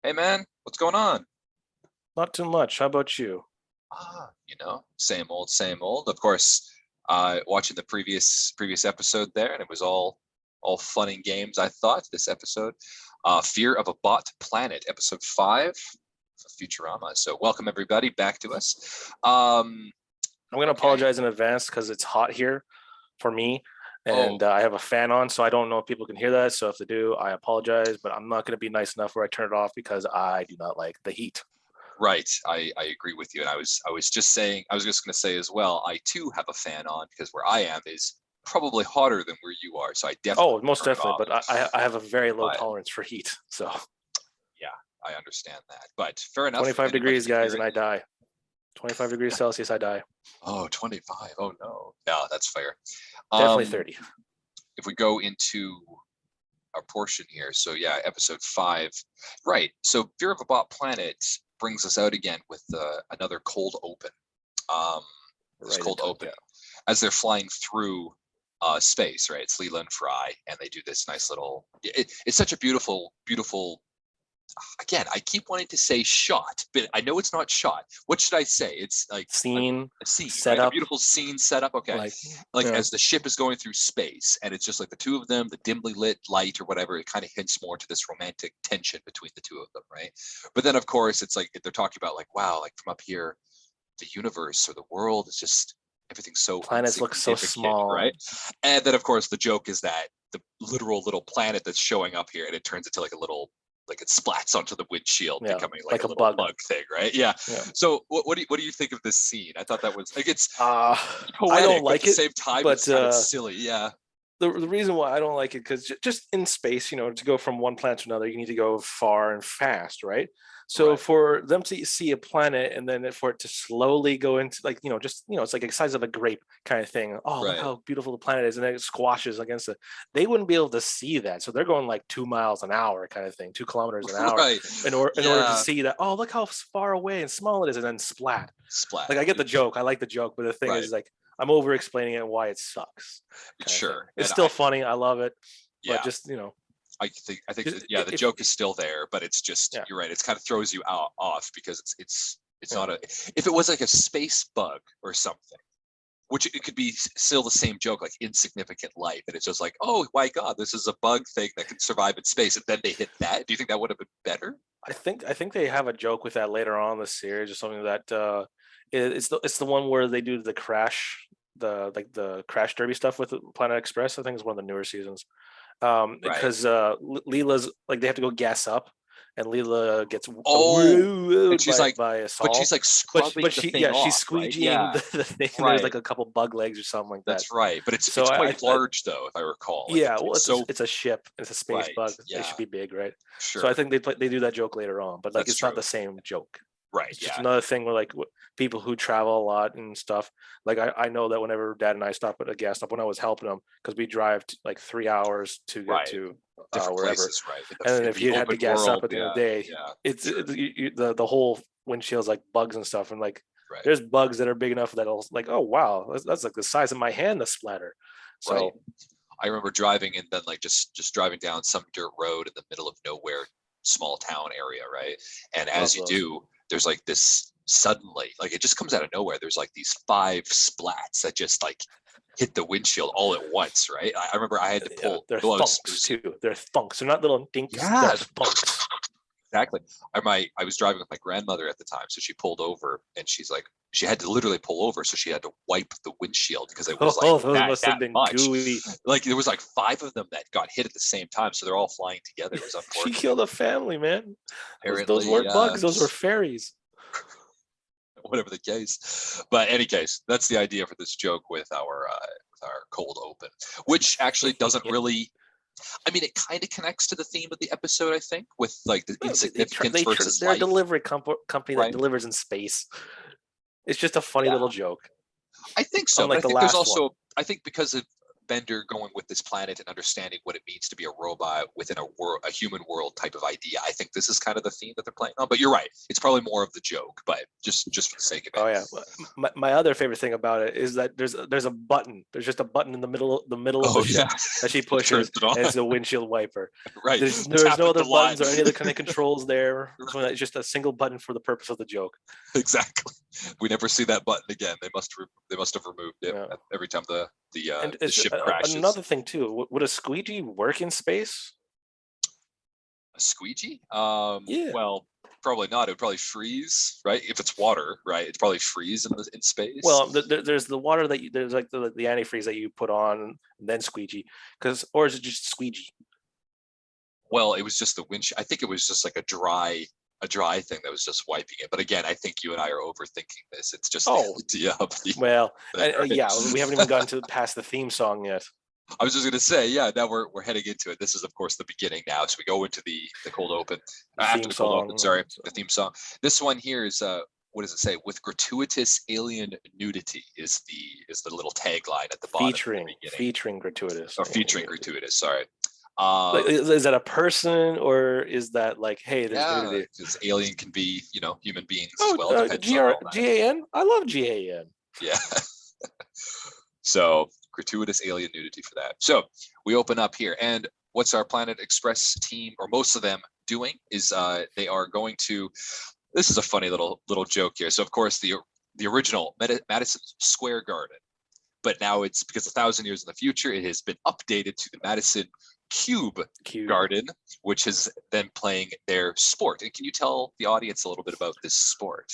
Hey man, what's going on? Not too much. How about you? Same old, same old. Of course, watching the previous episode there, and it was all fun and games. I thought this episode, Fear of a Bot Planet, episode 5 of Futurama. So welcome everybody back to us. I'm going to Okay. apologize in advance because it's hot here for me, Oh, and I have a fan on, so I don't know if people can hear that. So if they do, I apologize, but I'm not going to be nice enough where I turn it off because I do not like the heat. right. I agree with you. And I was just saying, I was just going to say as well, I too have a fan on because where I am is probably hotter than where you are. So I definitely Oh, most turn it definitely. off. But I have a very low But tolerance for heat. So yeah, I understand that. But fair enough. If 25 anybody degrees, can guys, hear and it. I die. 25 degrees Celsius, I die. Oh, 25. Oh no. Yeah, that's fair. Definitely Um, 30. if we go into our portion here, so yeah, episode 5. Right. So Fear of a Bot Planet brings us out again with another cold open. Um, this Right cold into it. open as they're flying through space, right? It's Leela and Fry, and they do this nice little. It's such a beautiful. Again, I keep wanting to say shot, but I know it's not shot. What should I say? It's like Scene, a scene, right? A setup, beautiful scene setup. Okay. like, Like yeah. as the ship is going through space and it's just like the two of them, the dimly lit light or whatever, it kind of hints more to this romantic tension between the two of them, right? But then of course it's like they're talking about like, wow, like from up here, the universe or the world is just everything's so Planets look so insignificant, small. right? And then of course the joke is that the literal little planet that's showing up here and it turns into like a little like it splats onto the windshield, Yeah, becoming like like a a little bug. bug thing, right? Yeah. Yeah. So what do you think of this scene? I thought that was like it's Uh, I poetic, don't but at like the it, same time, but it's kind of silly. Yeah. the reason why I don't like it because just in space, to go from one planet to another, you need to go far and fast, right? So Right. for them to see a planet and then for it to slowly go into like just it's like the size of a grape kind of thing. Oh, look Right. how beautiful the planet is, and then it squashes against it. They wouldn't be able to see that, so they're going like 2 miles an hour kind of thing, 2 kilometers an hour, Right. in order to Yeah. see that. Oh, look how far away and small it is, and then splat. Splat. Like I get the joke, I like the joke, but the thing Right. is like I'm over explaining it and why it sucks kind of thing. Sure. It's And still funny. I love it, but yeah, just I think that, just yeah, the if joke is still there, but it's just yeah, you're right. It's kind of throws you off because it's yeah. not a if it was like a space bug or something, which it could be still the same joke, like insignificant life, and it's just like, oh my god, this is a bug thing that can survive in space, and then they hit that. Do you think that would have been better? I think they have a joke with that later on in the series or something that it's the one where they do the crash the crash derby stuff with Planet Express. I think it's one of the newer seasons. Right. Because Leela's like they have to go gas up, and Leela gets Oh, and wooed she's by like, by but she's Saul, like but scrubbing but the she thing yeah she's off, right? squeegeeing Yeah. the thing, and there's Right. like a couple bug legs or something like that. That's right. But it's So quite large though, if I recall. Like yeah, well, it's it's a, so it's a ship, it's a space right. bug. They Yeah. should be big, right? So I Sure. think they do that joke later on, but like That's it's not true. the same joke. Right. It's just Yeah. another thing where like people who travel a lot and stuff. Like I know that whenever Dad and I stop at a gas stop when I was helping him because we drive like 3 hours to get Right. to Different wherever, places, right? and then In if the you had to open gas up world. at the end of Yeah. the day, Yeah. it's Sure. the whole windshield's like bugs and stuff, and like Right. there's bugs that are big enough that will like, oh wow, that's like the size of my hand, the splatter. Right. So I remember driving and then like just driving down some dirt road in the middle of nowhere, small town area, right? And love as you those. do, there's like this suddenly, like it just comes out of nowhere. There's like these 5 splats that just like hit the windshield all at once, right? I remember I had to Yeah, pull. they're Well, it thunks was too. They're thunks. They're not little dinks. They're yeah, thunks. exactly. I was driving with my grandmother at the time, so she pulled over and she's like, she had to literally pull over, so she had to wipe the windshield because it was like Oh, those must have that been much. gooey. Like there was like 5 of them that got hit at the same time, so they're all flying together. It was She unfortunate. killed a family, man. Those Apparently, weren't yeah, bugs. Those were fairies. whatever the case. But any case, that's the idea for this joke with our cold open, which actually doesn't really. I mean, it kind of connects to the theme of the episode, I think, with like the No, insignificance versus they're a life, delivery company that right? delivers in space. It's just a funny Yeah, little joke, I think so. But I unlike the think there's last one. also, I think because of Bender going with this planet and understanding what it means to be a robot within a human world type of idea. I think this is kind of the theme that they're playing on. But you're right; it's probably more of the joke, but just for the sake of Oh it. yeah. My other favorite thing about it is that there's a button. There's just a button in the middle of the Oh ship yeah, that she it turns pushes, it on. and it's a windshield wiper. Right, There's tap no it a other lot. buttons or any other kind of controls there. So Right. it's just a single button for the purpose of the joke. Exactly. We never see that button again. They must have removed it Yeah. every time And the it's ship crashes. another thing too. Would a squeegee work in space? A squeegee? Yeah. Well, probably not. It would probably freeze, right? If it's water, right? It's probably freeze in space. Well, there's the water that there's like the antifreeze that you put on and then squeegee, because or is it just squeegee? Well, it was just the wind. I think it was just like a dry thing that was just wiping it. But again, I think you and I are overthinking this. It's just the Oh, idea of the well, thing, yeah, right? we haven't even gotten to past the theme song yet. I was just gonna say, yeah. Now we're heading into it. This is, of course, the beginning now. So we go into the cold open. The After theme the cold open, song, sorry, the theme song. This one here is what does it say? With gratuitous alien nudity is the little tagline at the bottom in the beginning, featuring gratuitous or alien featuring nudity. gratuitous. Sorry. Like, is that a person or is that like, hey, there's Yeah, nudity? because alien can be, human beings as Oh, well, depending on all that. GAN. I love GAN. Yeah. So gratuitous alien nudity for that. So we open up here, and what's our Planet Express team, or most of them, doing is they are going to. This is a funny little joke here. So of course the original Madison Square Garden, but now it's because 1,000 years in the future, it has been updated to the Madison Cube Cube. Garden, which is then playing their sport. And can you tell the audience a little bit about this sport?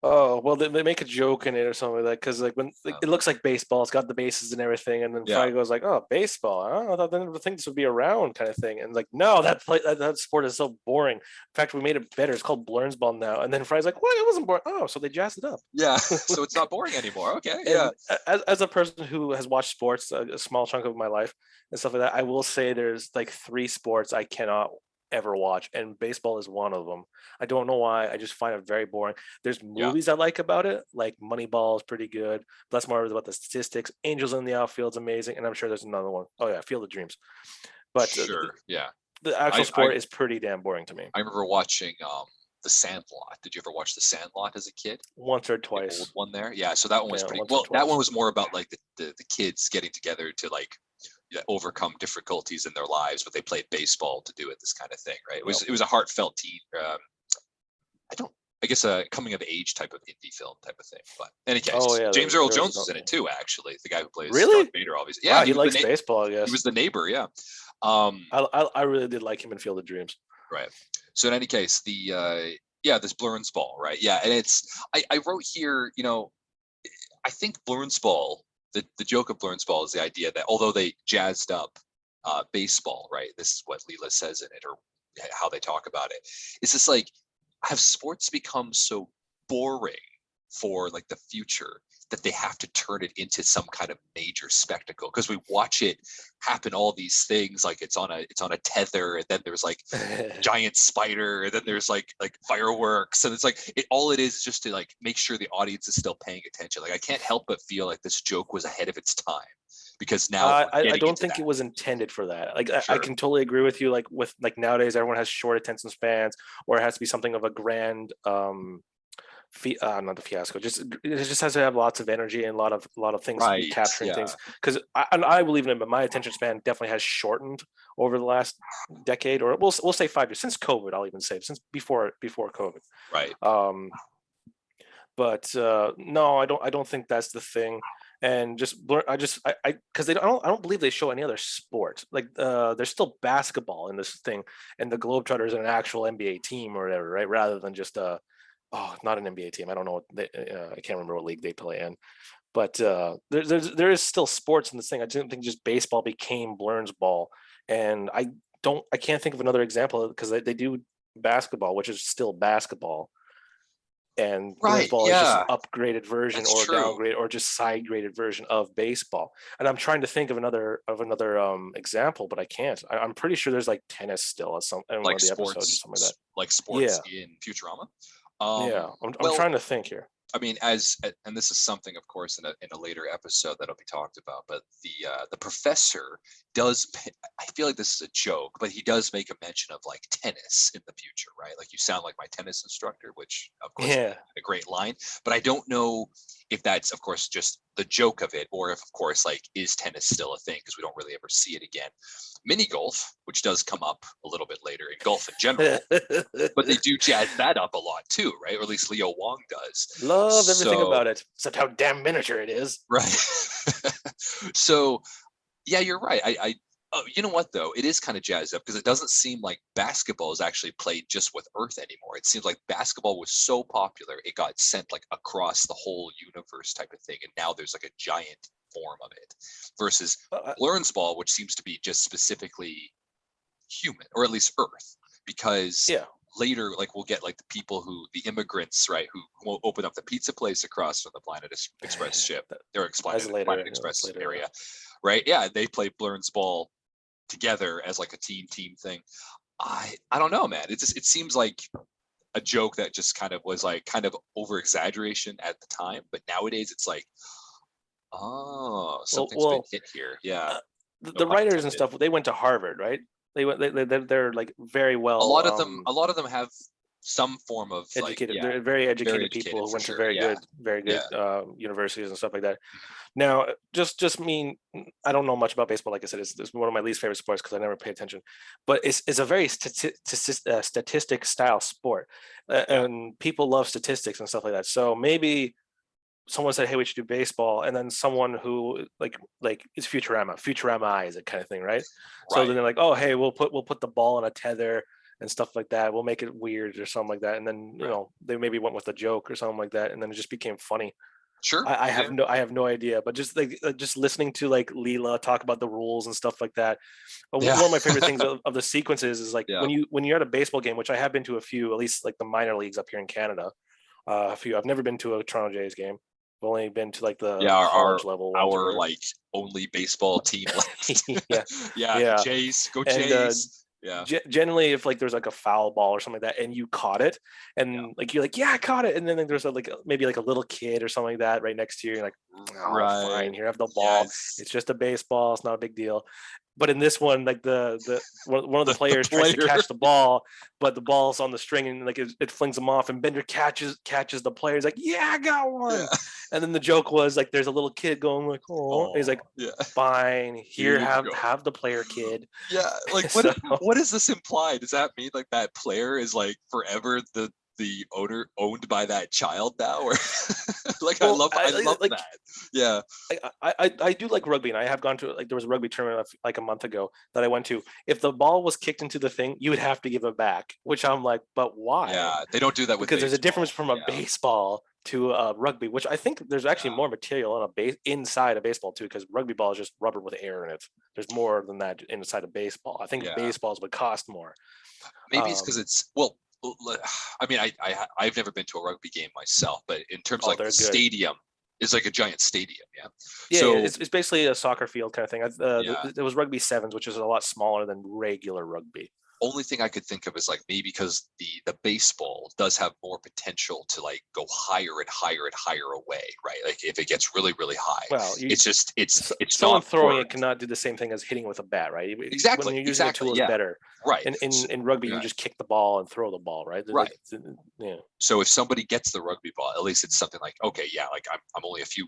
Oh well, they make a joke in it or something like that because like when like, Um, it looks like baseball, it's got the bases and everything, and then yeah, Fry goes like, "Oh, baseball? I don't know, I didn't think this would be around," kind of thing. And like, no, that sport is so boring. In fact, we made it better. It's called Blernsball now. And then Fry's like, "What? It wasn't boring." Oh, so they jazzed it up. yeah. So it's not boring anymore. Okay, yeah, And as a person who has watched sports a small chunk of my life and stuff like that, I will say there's like three sports I cannot ever watch, and baseball is one of them. I don't know why. I just find it very boring. There's yeah. movies I like about it, like Moneyball is pretty good. But that's more about the statistics. Angels in the Outfield's amazing, and I'm sure there's another one. Oh yeah, Field of Dreams. But Sure, yeah. the actual I I, sport is pretty damn boring to me. I remember watching The Sandlot. Did you ever watch The Sandlot as a kid? Once or The old twice. one there. Yeah, so that one was Yeah, pretty once or well. That one twice. was more about like the kids getting together to like, yeah, overcome difficulties in their lives, but they played baseball to do it. This kind of thing, right? Yep. It was a heartfelt teen. I don't. I guess a coming of age type of indie film type of thing. But in any Oh case, yeah, James Earl there was Jones was in it too. Actually, the guy who plays Darth really. Vader, obviously. Wow, Yeah, he likes na- baseball, I he guess. was the neighbor. Yeah. Um, I really did like him in Field of Dreams. right. So in any case, yeah, this Blurns ball, right? Yeah, and I wrote here, I think Blurns ball, the joke of Blurns ball is the idea that although they jazzed up baseball, right? This is what Leela says in it, or how they talk about it. It's just like, have sports become so boring for like the future that they have to turn it into some kind of major spectacle, because we watch it happen, all these things, like it's on a tether, and then there's like giant spider, and then there's like fireworks, and it's like all it is just to like make sure the audience is still paying attention. Like I can't help but feel like this joke was ahead of its time, because now we're I getting don't into think that. it was intended for that. Like I Sure. can totally agree with you. Like with like nowadays, everyone has short attention spans, or it has to be something of a grand not the fiasco. Just it just has to have lots of energy and a lot of things to be Right. capturing Yeah. things. Because I believe in it, but my attention span definitely has shortened over the last decade, or we'll say 5 years since COVID. I'll even say since before COVID. Right. Um, but no, I don't think that's the thing. And just I because I don't believe they show any other sport. Like there's still basketball in this thing, and the Globetrotters are an actual NBA team or whatever, right? Rather than just not an NBA team. I don't know what I can't remember what league they play in. But there is still sports in this thing. I didn't think just baseball became Blurns ball, and I can't think of another example because they do basketball, which is still basketball, and Blurns Right. ball is just an Yeah. upgraded version That's or true. downgrade or just side graded version of baseball. And I'm trying to think of another example, but I can't. I'm pretty sure there's like tennis still at some in one Like of the episodes or sports, something like that. like sports Yeah, in Futurama. yeah. I'm Well, trying to think here. I mean, and this is something, of course, in a later episode that'll be talked about. But the professor does. I feel like this is a joke, but he does make a mention of like tennis in the future, right? Like, you sound like my tennis instructor, which of course Yeah. a great line. But I don't know if that's, of course, just the joke of it, or if, of course, like, is tennis still a thing, because we don't really ever see it again. Mini golf, which does come up a little bit later in golf in general, but they do jazz that up a lot too, right? Or at least Leo Wong does. Love everything So, about it, except how damn miniature it is. right. So, yeah, you're right. Oh, you know what though? It is kind of jazzed up, because it doesn't seem like basketball is actually played just with Earth anymore. It seems like basketball was so popular, it got sent like across the whole universe type of thing, and now there's like a giant form of it. Versus Blurns ball, which seems to be just specifically human, or at least Earth, because Yeah. later, like, we'll get like the immigrants, right, who will open up the pizza place across from the Planet Express ship, or Planet Express area, right? Yeah, they play Blurns ball together as like a team thing. I don't know, man. It seems like a joke that just kind of was like kind of over exaggeration at the time, but nowadays it's like, oh, something's been Well, hit here. Yeah, no the pun writers and intended. stuff, they went to Harvard, right? They're like very well A lot of them have some form of like, educated. yeah, They're very very educated people educated who for went to sure. Yeah, very yeah. good universities and stuff like that. Mhm. Now, just mean, I don't know much about baseball. Like I said, it's one of my least favorite sports because I never pay attention. But it's a very statistic style sport, Yeah, and people love statistics and stuff like that. So maybe someone said, "Hey, we should do baseball," and then someone who it's Futurama is it kind of thing, right? So then right. they're like, "Oh, hey, we'll put the ball on a tether and stuff like that. We'll make it weird or something like that." And then Right. they maybe went with a joke or something like that, and then it just became funny. Sure. Yeah. I have no idea, but just like just listening to like Leela talk about the rules and stuff like that. Yeah. One of my favorite things of the sequences is like Yeah. when you're at a baseball game, which I have been to a few, at least like the minor leagues up here in Canada. A few. I've never been to a Toronto Jays game. I've only been to like the Yeah. college level ones or Our whatever. like only baseball team left. Yeah, Yeah. The yeah. Jays. Go And Jays. Yeah. generally, if like there's like a foul ball or something like that, and you caught it, Yeah. and like you're like, yeah, I caught it, and then like, there's maybe like a little kid or something like that right next to you. You're like, oh, Right. fine, here, have the ball. Yes. It's just a baseball. It's not a big deal. But in this one, like the one of the The players tries to player. catch the ball, but the ball's on the string and like it flings him off, and Bender catches the player. He's like, yeah, I got Yeah. one. And then the joke was like, there's a little kid going like, oh, he's like, Oh. Yeah. fine, Here here, you go. have the player, kid. Yeah, like So what does this imply? Does that mean like that player is like forever the owner owned by that child now, or like well, I love like that. Yeah. I do like rugby, and I have gone to like there was a rugby tournament like a month ago that I went to. If the ball was kicked into the thing, you would have to give it back, which I'm like, but why? Yeah, they don't do that with Because there's a difference baseball. from a Yeah. baseball to a rugby, which I think there's actually Yeah. more material on a base inside a baseball too, because rugby ball is just rubber with air in it. There's more than that inside a baseball. I think Yeah. baseballs would cost more. Maybe it's because Um, it's well. I mean, I've never been to a rugby game myself, but in terms of oh, like the they're good. stadium, it's like a giant stadium. Yeah. Yeah, yeah, So it's basically a soccer field kind of thing. yeah, There was rugby sevens, which is a lot smaller than regular rugby. only thing I could think of is like maybe because the baseball does have more potential to like go higher and higher and higher away, right? Like if it gets really high, Well, it's just it's someone not throwing for it cannot do the same thing as hitting with a bat, right? When exactly you're using a tool, is yeah, better. right In rugby, you right just kick the ball and throw the ball, right? right. Yeah. So if somebody gets the rugby ball, at least it's something like, okay, yeah, like I'm only a few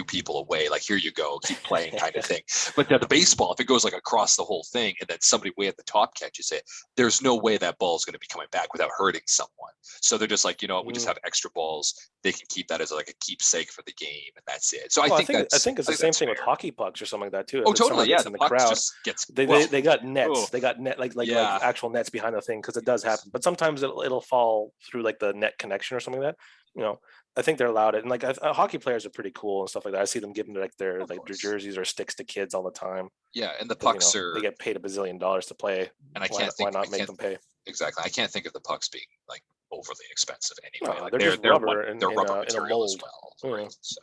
people away, like here you go, keep playing kind of thing. But the baseball, if it goes like across the whole thing and then somebody way at the top catches it, there's no way that ball is going to be coming back without hurting someone. So they're just like, you know what, we just Mm. have extra balls. They can keep that as like a keepsake for the game, and that's it. So Well, I that's think it's the same that's thing with fair. hockey pucks or something like that too. Oh, If it's someone totally. that Yeah, gets the in the puck crowd, just gets well. they got Oh, nets. They got net like yeah. actual nets behind the thing because it does happen. But sometimes it'll fall through like the net connection or something like that. You know, I think they're allowed it. And like hockey players are pretty cool and stuff like that. I see them giving Of their course. jerseys or sticks to kids all the time Yeah, and the because pucks they are, get paid $1 bazillion to play. and Why I not make can't them pay? exactly. I can't think of the pucks being like overly expensive anyway. No, Like they're just they're rubber they're rubber in a material as mold. well, Yeah. right? So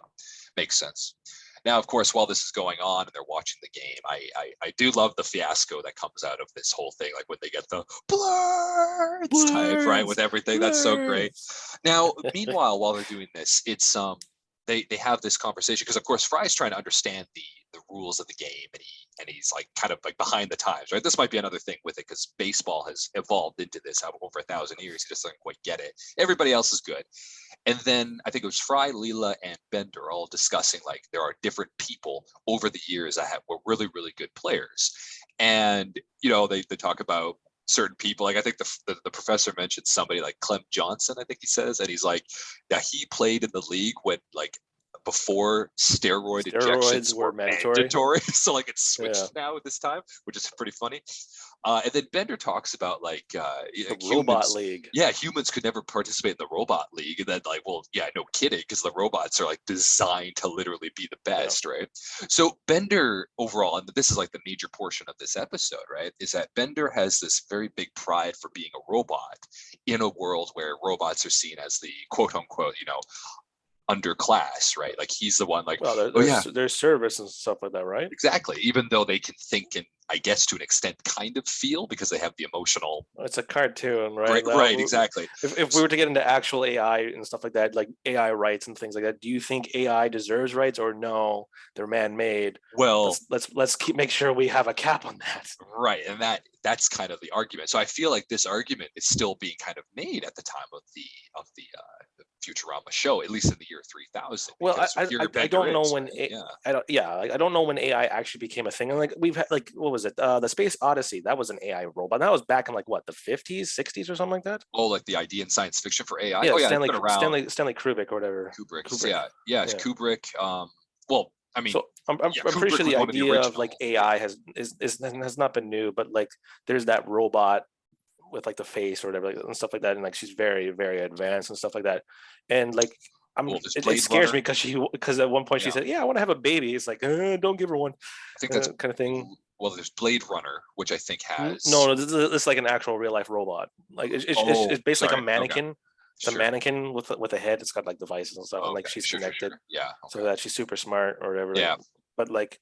makes sense. Now, of course, while this is going on and they're watching the game, I do love the fiasco that comes out of this whole thing, like when they get the blurs type, right, with everything. That's so great. Now, meanwhile, while they're doing this, it's they have this conversation because of course Fry's trying to understand the rules of the game, and he's like kind of like behind the times, right? This might be another thing with it because baseball has evolved into this over 1,000 years. He just doesn't quite get it. Everybody else is good. And then I think it was Fry, Leela, and Bender all discussing like there are different people over the years that were really, really good players. And, you know, they talk about certain people. Like I think the professor mentioned somebody like Clem Johnson, I think he says, and he's like, yeah, he played in the league when like before steroid injections were were mandatory. So like it's switched now at this time, which is pretty funny. And then Bender talks about like The humans, robot league. yeah, humans could never participate in the robot league. And then like, well, yeah, no kidding, because the robots are like designed to literally be the best, right? So Bender overall, and this is like the major portion of this episode, right, is that Bender has this very big pride for being a robot in a world where robots are seen as the quote unquote, you know, underclass, right? Like he's the one like, Well, oh yeah, there's service and stuff like that, right? exactly. Even though they can think and I guess to an extent kind of feel because they have the emotional. It's a cartoon, right? Right, exactly. If we were to get into actual AI and stuff like that, like AI rights and things like that, do you think AI deserves rights or no? They're man-made. Well, Let's keep make sure we have a cap on that. right, and that's kind of the argument. So I feel like this argument is still being kind of made at the time of the Futurama show, at least in the year 3000. Well, I don't know is, when right? I don't know when AI actually became a thing. And like we've had like what was it? The Space Odyssey, that was an AI robot. That was back in like what, the 50s, 60s or something like that? Oh, like the idea in science fiction for AI. Yeah, Oh yeah, it's been around. Stanley Kubrick or whatever. Kubrick. Yeah, it's Kubrick. Well, I mean, So yeah, I'm pretty Kubrick sure was the one of the idea of original. like AI has not been new, but like there's that robot with like the face or whatever, like, and stuff like that, and like she's very, very advanced and stuff like that, and like Well, there's it Blade scares Runner. me because at one point she Yeah, said, "Yeah, I want to have a baby." It's like, don't give her one, I think that's kind of thing. well. There's Blade Runner, which I think No, has. no, this is like an actual real life robot. Like Oh, it's basically like sorry. a Okay, mannequin. It's a sure. mannequin with a head. It's got like devices and stuff, and like Okay, she's sure. connected, Yeah. so Okay. that she's super smart or whatever. Like, Yeah. but like,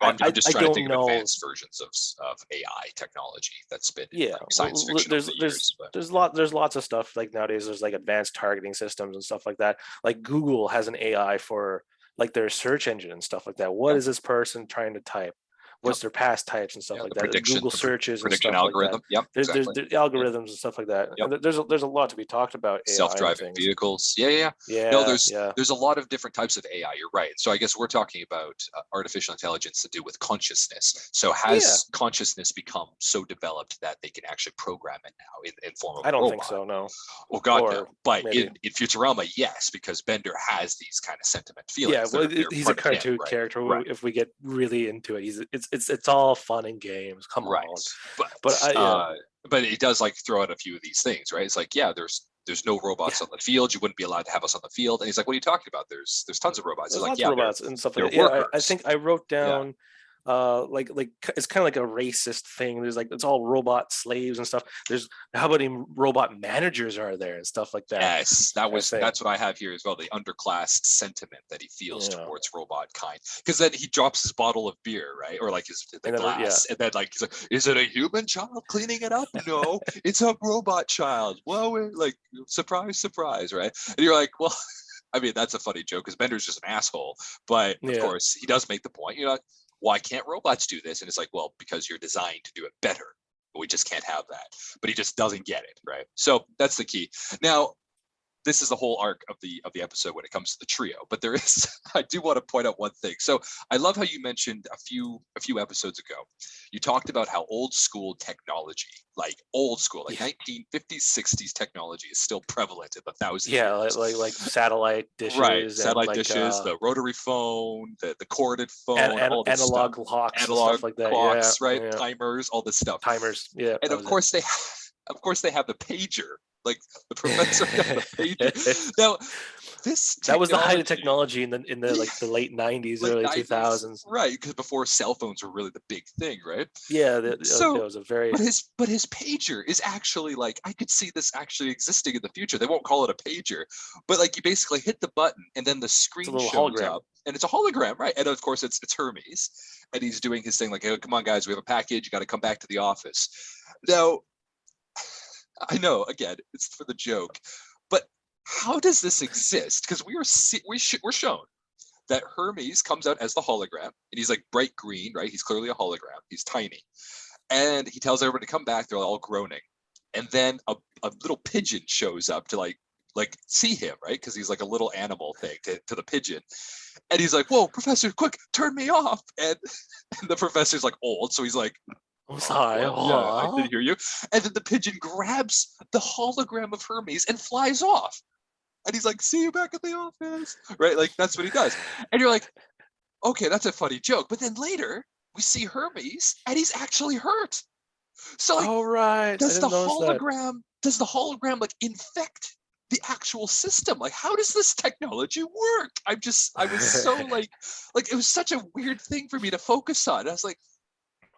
I'm just I trying to think don't of know. advanced versions of AI technology that's been in Yeah, like science fiction over the years. But there's lots of stuff like nowadays. There's like advanced targeting systems and stuff like that. Like Google has an AI for like their search engine and stuff like that. What yeah, is this person trying to type? yep, What's their past types and stuff yeah. like that? Google The searches and prediction stuff like that. algorithm. Yep, There's exactly. the Yep, algorithms and stuff like that. yep. And there's a lot to be talked about AI and Self-driving things. vehicles. Yeah. No, Yeah, yeah. there's a lot of different types of AI. You're right. So I guess we're talking about artificial intelligence to do with consciousness. So Yeah, has consciousness become so developed that they can actually program it now in form of I a don't think robot? so. No, Oh God, no. or But maybe. in Futurama, yes, because Bender has these kind of sentiment Yeah, feelings. well, They're he's a part of him, cartoon right? character. Right. If we get really into it, it's all fun and games. Come on, Right. but But yeah, but it does like throw out a few of these things, right? It's like, yeah, there's no yeah. robots on the field. You wouldn't be allowed to have us on the field. And he's like, what are you talking about? There's tons of robots. He's There's like, lots of yeah, robots and stuff like they're that. Yeah, I workers. think I wrote Yeah. down like it's kind of like a racist thing. There's like it's all robot slaves and stuff. There's how many robot managers are there and stuff like that. Yes, I think. that's what I have here as well. The underclass sentiment that he feels Yeah, towards robot kind, because then he drops his bottle of beer, right, or like the and then yeah, glass, and then like he's like, "Is it a human child cleaning it up? No, it's a robot child." Well, we're like, surprise, surprise, right? And you're like, well, I mean, that's a funny joke because Bender's just an asshole, but of yeah. course he does make the point. You know, why can't robots do this? And it's like, well, because you're designed to do it better. We just can't have that. But he just doesn't get it, right? So that's the key. Now, this is the whole arc of the episode when it comes to the trio, but there is I do want to point out one thing. So I love how you mentioned a few episodes ago, you talked about how old school technology, like old school, like Yeah. 1950s 60s technology is still prevalent in the thousand Yeah, years. like satellite Right, dishes and satellite like dishes, the rotary phone, the corded phone, all this stuff, analog clocks and analog stuff like that. Yeah, clocks, right, yeah. timers, all this stuff. Timers. Yeah, And that was it. of course they have the pager Like the professor got a pager. Now, this That was the height of technology, technology in the like the late 90s, like early 90s, 2000s. right? Because before cell phones were really the big thing, right? Yeah, it So, was a very, but his pager is actually like I could see this actually existing in the future. They won't call it a pager, but like you basically hit the button and then the it's a screen little shows hologram. up and it's a hologram, right? And of course it's Hermes, and he's doing his thing like, hey, come on guys, we have a package. You got to come back to the office. Now, I know again it's for the joke, but how does this exist? Because we're shown that Hermes comes out as the hologram, and he's like bright green, right? He's clearly a hologram. He's tiny, and he tells everybody to come back. They're all groaning, and then a little pigeon shows up to like see him, right? Because he's like a little animal thing to the pigeon, and he's like, "Whoa, professor, quick, turn me off!" And the professor's like old, so he's like, I'm sorry. "What? Yeah, I didn't hear you." And then the pigeon grabs the hologram of Hermes and flies off. And he's like, "See you back at the office," right? Like that's what he does. And you're like, "Okay, that's a funny joke." But then later we see Hermes, and he's actually hurt. So like, Oh right, I didn't notice that. does the hologram like infect the actual system? Like, how does this technology work? I was so like it was such a weird thing for me to focus on. I was like,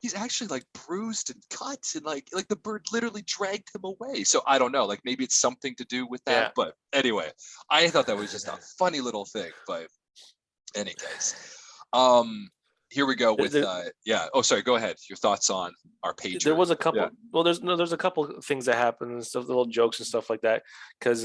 he's actually like bruised and cut, and like the bird literally dragged him away. So I don't know, like maybe it's something to do with that. Yeah. But anyway, I thought that was just a funny little thing. But any case, um, here we go with There, yeah. Oh, sorry. Go ahead. Your thoughts on our there pager? was a Yeah. couple. Well, there's a couple things that happen and stuff, little jokes and stuff like that. Because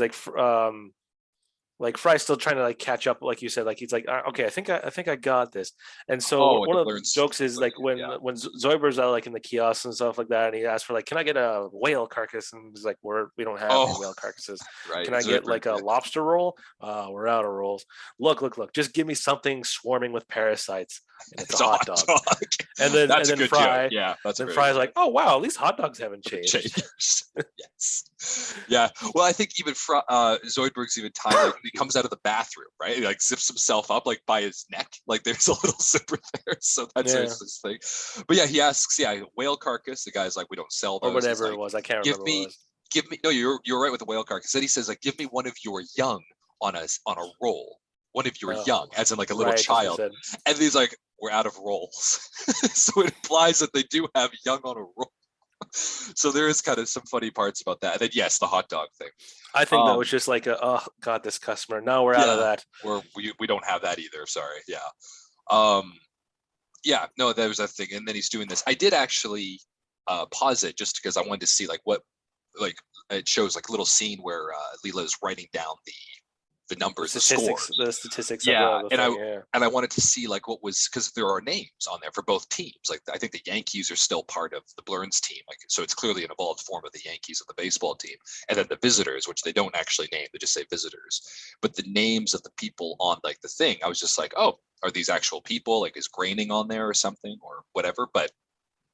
like Fry's still trying to like catch up, like you said, like he's like, okay, I think I got this. And so Oh, with one the of the blurs. jokes is like Yeah. when Zoiber's out like in the kiosks and stuff like that, and he asks for like, can I get a whale carcass? And he's like, we don't have any Oh, whale carcasses. right. Can I get Zoidberg. like a lobster roll? We're out of rolls. Look, just give me something swarming with parasites, and it's a It's a hot hot dog. dog. And That's a then good joke. Fry, Yeah, that's a then very Fry's good like, joke. oh wow, at least hot dogs haven't Haven't changed. changed. Yes. Yeah. Well, I think even Zoidberg's even time like he comes out of the bathroom, right? He like zips himself up like by his neck. Like there's a little zipper there. So that's Yeah, his thing. But yeah, he asks, yeah, whale carcass. The guy's like, we don't sell or those. He's whatever it like, was. I can't give remember what it me, was. give me. No, you're right with the whale carcass. Then he says like, give me one of your young on a roll. One of your young, as in like a little Right, that's what he child. said. And he's like, we're out of rolls. So it implies that they do have young on a roll. So there is kind of some funny parts about that. And then yes, the hot dog thing. I think that was Um, just like a, oh god, this customer. Now we're out of yeah, that. we don't have that either. Sorry. Yeah. Um, yeah. No, there was that thing, and then he's doing this. I did actually pause it just because I wanted to see like what like it shows like a little scene where Leela is writing down the numbers, the scores. The statistics of Yeah, the and thing. Yeah. I wanted to see like what was because there are names on there for both teams. Like I think the Yankees are still part of the Blurns team, like so it's clearly an evolved form of the Yankees of the baseball team. And then the visitors, which they don't actually name, they just say visitors. But the names of the people on like the thing, I was just like, oh, are these actual people? Like is Graining on there or something or whatever? But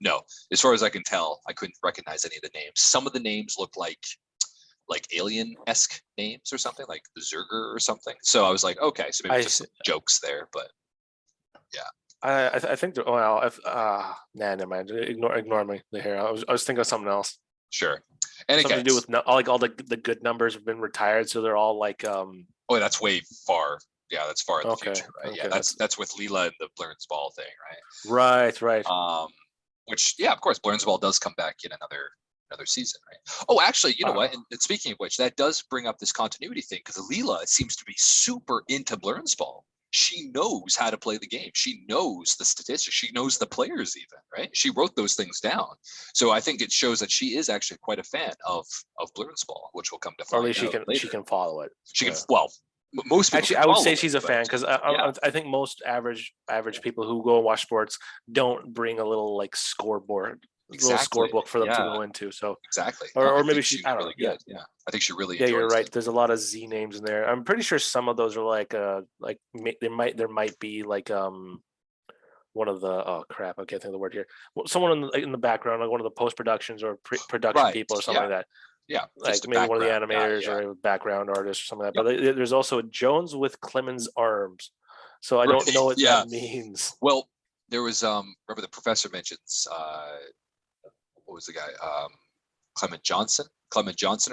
no, as far as I can tell, I couldn't recognize any of the names. Some of the names look like alien-esque names or something, like the Zerger or something. So I was like, okay, so maybe I just some jokes there, but yeah, I think well, if nah, never mind. Ignore me here. I was thinking of something else. sure. And Something again, to do with like all the good numbers have been retired, so they're all like oh, that's way far. Yeah, that's far in the okay, future, right? Yeah, okay, that's that's with Leela and the Blurns Ball thing, right. right? Which yeah, of course, Blurns Ball does come back in another season, right? Oh, actually, you know what? And speaking of which, that does bring up this continuity thing because Leela seems to be super into Blurns Ball. She knows how to play the game. She knows the statistics. She knows the players even, right? She wrote those things down. So I think it shows that she is actually quite a fan of Blurns Ball, which we'll come to or at find least out she later. can follow it. She can Yeah. well, most people Actually, can I would follow say it, she's a but fan because yeah, I think most average people who go and watch sports don't bring a little like little exactly. scorebook for them to Yeah, go into. So, exactly. No, I or maybe think she, she's I don't know. really Yeah, good. Yeah, I think she really yeah, you're enjoys right. it. There's a lot of Z names in there. I'm pretty sure some of those are like there might be like one of the oh crap I can't think of the word here. Someone in the background, like one of the post productions or production Right. people or something Yeah. like that. Yeah. Just Like a maybe one of the background guy. animators Yeah. or a background artist or something like that. Yep. But there's also Jones with Clemens arms. So I don't Right. know what Yeah. that means. Well, there was remember the professor mentions what was the guy? Clement Johnson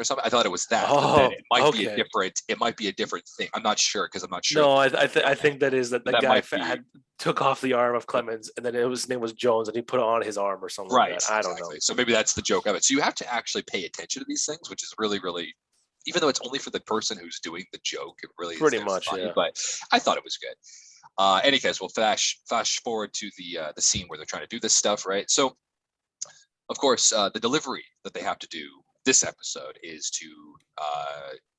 or something. I thought it was that, but then Oh, it might be a okay. different. It might be a different thing. I'm not sure because I'm not sure. No, I think that is that But the that guy might be had took off the arm of Clemens, and then his name was Jones, and he put it on his arm or something like right. that. I don't know. Exactly. So maybe that's the joke of it. So you have to actually pay attention to these things, which is really, really. Even though it's only for the person who's doing the joke, it really is Pretty there much, funny. yeah. But I thought it was good. Any case, we'll flash forward to the scene where they're trying to do this stuff, right? So, of course, the delivery that they have to do this episode is to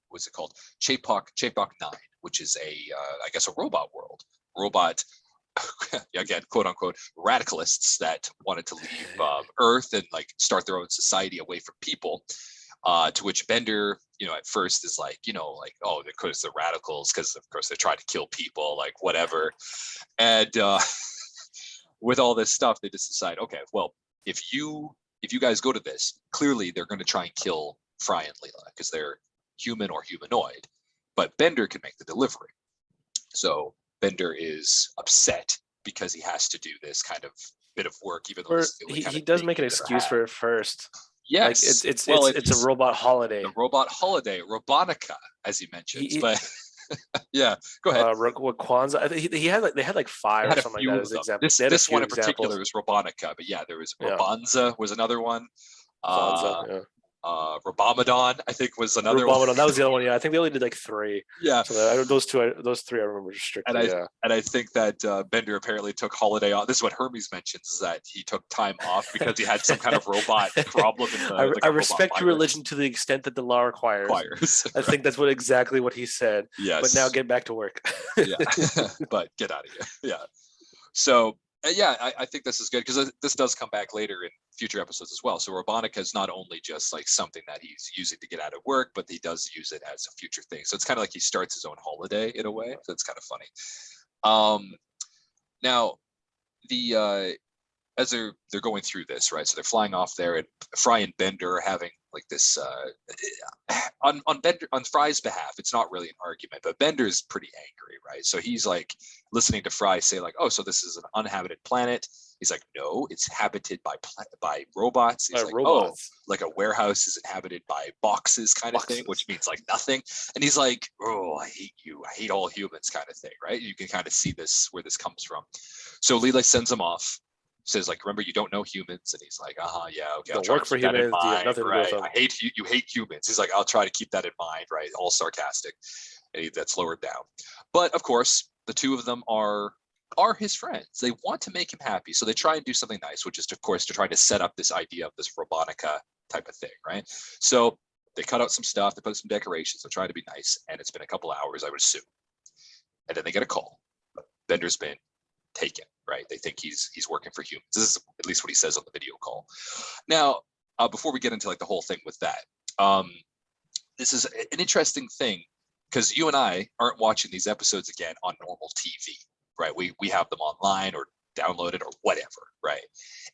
what's it called? Chapok 9, which is I guess a robot world. Robot again, quote unquote, radicalists that wanted to leave Earth and like start their own society away from people. To which Bender, at first is like, like, oh, because they're radicals, because of course they're trying to kill people, like whatever. And with all this stuff, they just decide, okay, well, if you guys go to this, clearly they're going to try and kill Fry and Leela because they're human or humanoid, but Bender can make the delivery. So Bender is upset because he has to do this kind of bit of work, even though Or this is the only kind he of does thing make an he's ever excuse had. for it first. Like Yes. Well, it's a it's robot holiday. the robot holiday, Robonica, as he mentions. He But yeah, go ahead. what Kwanzaa? I think he had like they had like They five or had a something like that few as of them. example. This They had a this few one in particular examples. was Robonica, but yeah, there was Yeah, Robanza was another one. Kwanzaa. Uh, Yeah, Robomadon, I think, was another one. Rubamadan. That was the other one. Yeah, I think they only did like three. Yeah, So those three I remember and strictly. I Yeah. and I think that Bender apparently took holiday off. This is what Hermes mentions, is that he took time off because he had some kind of robot problem in the like I a robot respect your religion virus. to the extent that the law requires. Choirs. I think that's exactly what he said. But now Yes. get back to work. Yeah. But get out of here. Yeah. So yeah, I think this is good because this does come back later in future episodes as well. So Robonica is not only just like something that he's using to get out of work, but he does use it as a future thing. So it's kind of like he starts his own holiday in a way. So it's kind of funny. Now the as they're going through this, right? So they're flying off there, and Fry and Bender are having like this on Fry's behalf. It's not really an argument, but Bender's pretty angry, right? So he's like listening to Fry say like, "Oh, so this is an uninhabited planet." He's like, "No, it's habited by robots." He's like, "Oh, Robots. like a warehouse is inhabited by boxes, kind of thing, which means like nothing." And he's like, "Oh, I hate you. I hate all humans," kind of thing, right? You can kind of see where this comes from. So Leela sends him off, says like, remember, you don't know humans. And he's like, yeah, okay, I'll Don't try to work for keep that in humans. You have mind, nothing to do with right? them. I hate you hate humans. He's like, I'll try to keep that in mind, right? All sarcastic. And that's lowered down. But of course, the two of them are his friends. They want to make him happy, so they try and do something nice, which is of course to try to set up this idea of this Robonica type of thing, right? So they cut out some stuff, they put some decorations, they try to be nice, and it's been a couple of hours, I would assume. And then they get a call. Bender's been taken, right? They think he's working for humans. This is at least what he says on the video call. Now, before we get into like the whole thing with that, this is an interesting thing because you and I aren't watching these episodes again on normal TV, right? We have them online or downloaded or whatever, right?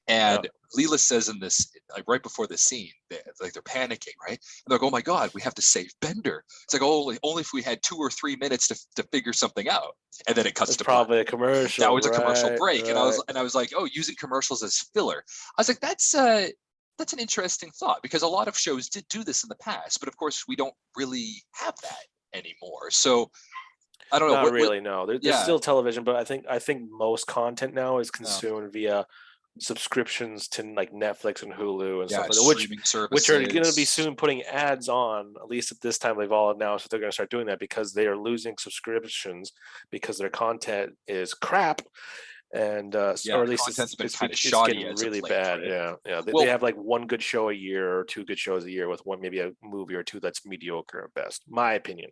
And Leela says in this, like right before the scene, they're panicking, right? And they're like, "Oh my God, we have to save Bender." It's like, oh, only if we had 2 or 3 minutes to figure something out. And then it cuts That's to probably black. a commercial. That was a commercial Right, break, and right. I was like, oh, using commercials as filler. I was like, that's an interesting thought because a lot of shows did do this in the past, but of course we don't really have that anymore. So I don't know. Not really. No, there's Yeah, still television, but I think most content now is yeah, consumed via subscriptions to like Netflix and Hulu and stuff yeah. like that, Streaming which are going to be services. soon putting ads on. At least at this time, they've all announced that they're going to start doing that because they are losing subscriptions because their content is crap, and Yeah, or at the least content's been kind of it's shoddy getting as of really late, bad. right? Yeah, yeah. They Well, have like one good show a year or two good shows a year with one maybe a movie or two that's mediocre at best. My opinion.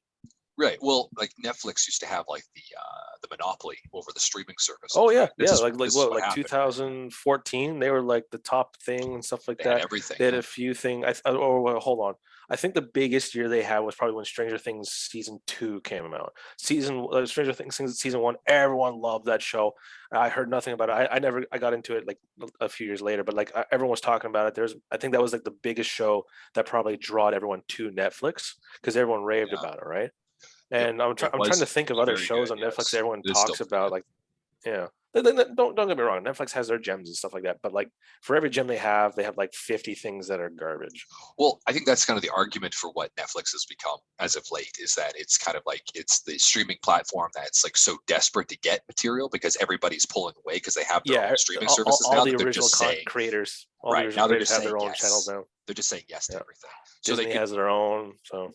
right. Well, like Netflix used to have like the monopoly over the streaming Oh services, yeah, right? yeah. This is What what like happened, right? 2014, they were like the top thing and stuff like They had that. everything. They had Yeah. a few things. Oh well, hold on. I think the biggest year they had was probably when Stranger Things season 2 came out. Stranger Things season 1, everyone loved that show. I heard nothing about it. I got into it like a few years later, but like everyone was talking about it. I think that was like the biggest show that probably drawed everyone to Netflix because everyone raved Yeah. about it, right? It And I'm it trying to was think of other very shows good. on Netflix that Yes, everyone it is still talks pretty about, good. like Yeah. Don't get me wrong. Netflix has their gems and stuff like that, but like for every gem they have like 50 things that are garbage. Well, I think that's kind of the argument for what Netflix has become as of late, is that it's kind of like it's the streaming platform that's like so desperate to get material because everybody's pulling away because they have their Yeah, own streaming services all now the that they're original just saying creators, all the right original now they're creators just have saying their own channels yes. now. They're just saying yes to Yeah. everything. So they Disney could has their own, so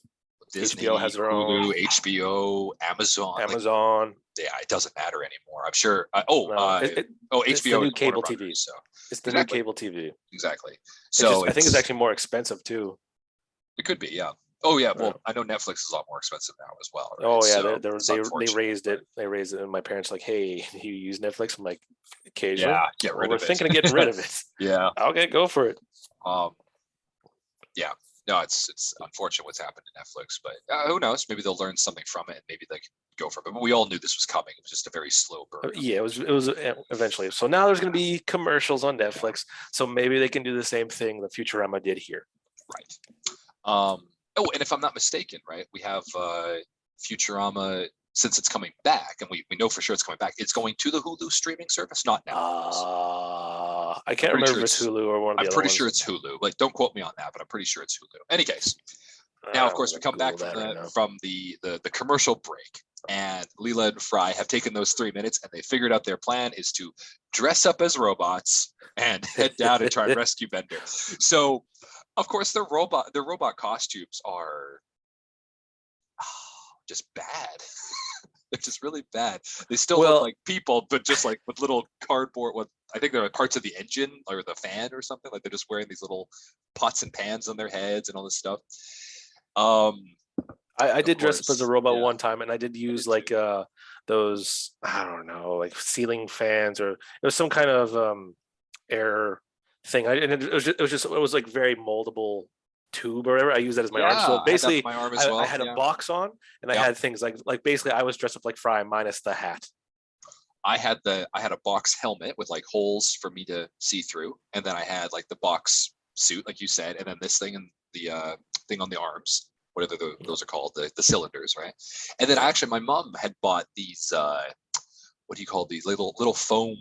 HBO Disney, has their own, Hulu, HBO, Amazon, like Amazon. yeah, it doesn't matter anymore. I'm sure. No, it's the HBO is new Warner cable TV. Brothers, so It's the new exactly, cable TV. exactly. It's So just I think it's actually more expensive too. it could be, yeah. Oh yeah, Uh, well, I know Netflix is a lot more expensive now as well, right? oh yeah, So it's they unfortunate, raised but it. They raised it, and my parents like, hey, you use Netflix? I'm like, occasionally. yeah, get Well, rid we're of it. thinking of getting rid of it. Yeah. Okay, go for it. Um, yeah. No, it's unfortunate what's happened to Netflix, but who knows? Maybe they'll learn something from it, and maybe they can go from it. But we all knew this was coming. It was just a very slow burn. Yeah, it was eventually. So now there's going to be commercials on Yeah. Netflix. So maybe they can do the same thing that Futurama did here. Right. Oh, and if I'm not mistaken, right, we have Futurama, since it's coming back, and we know for sure it's coming back. It's going to the Hulu streaming service, not Netflix. I can't remember sure if it's Hulu or one of the I'm other pretty ones. sure it's Hulu. Like, don't quote me on that, but I'm pretty sure it's Hulu. Any case, now of course we come back from the commercial break, and Leela and Fry have taken those 3 minutes, and they figured out their plan is to dress up as robots and head down and try and rescue Bender. So, of course, their robot costumes are just bad. They're just really bad. They still look like people, but just like with little cardboard. What I think they're parts of the engine or the fan or something. Like they're just wearing these little pots and pans on their heads and all this stuff. I did dress up as a robot one time, and I did use like those, I don't know, like ceiling fans, or it was some kind of air thing. It was like very moldable tube or whatever. I used that as my arm. So basically, I had a box on, and I had things like basically I was dressed up like Fry minus the hat. I had a box helmet with like holes for me to see through, and then I had like the box suit, like you said, and then this thing and the thing on the arms, whatever those are called, the cylinders, right? And then actually, my mom had bought these what do you call these little foam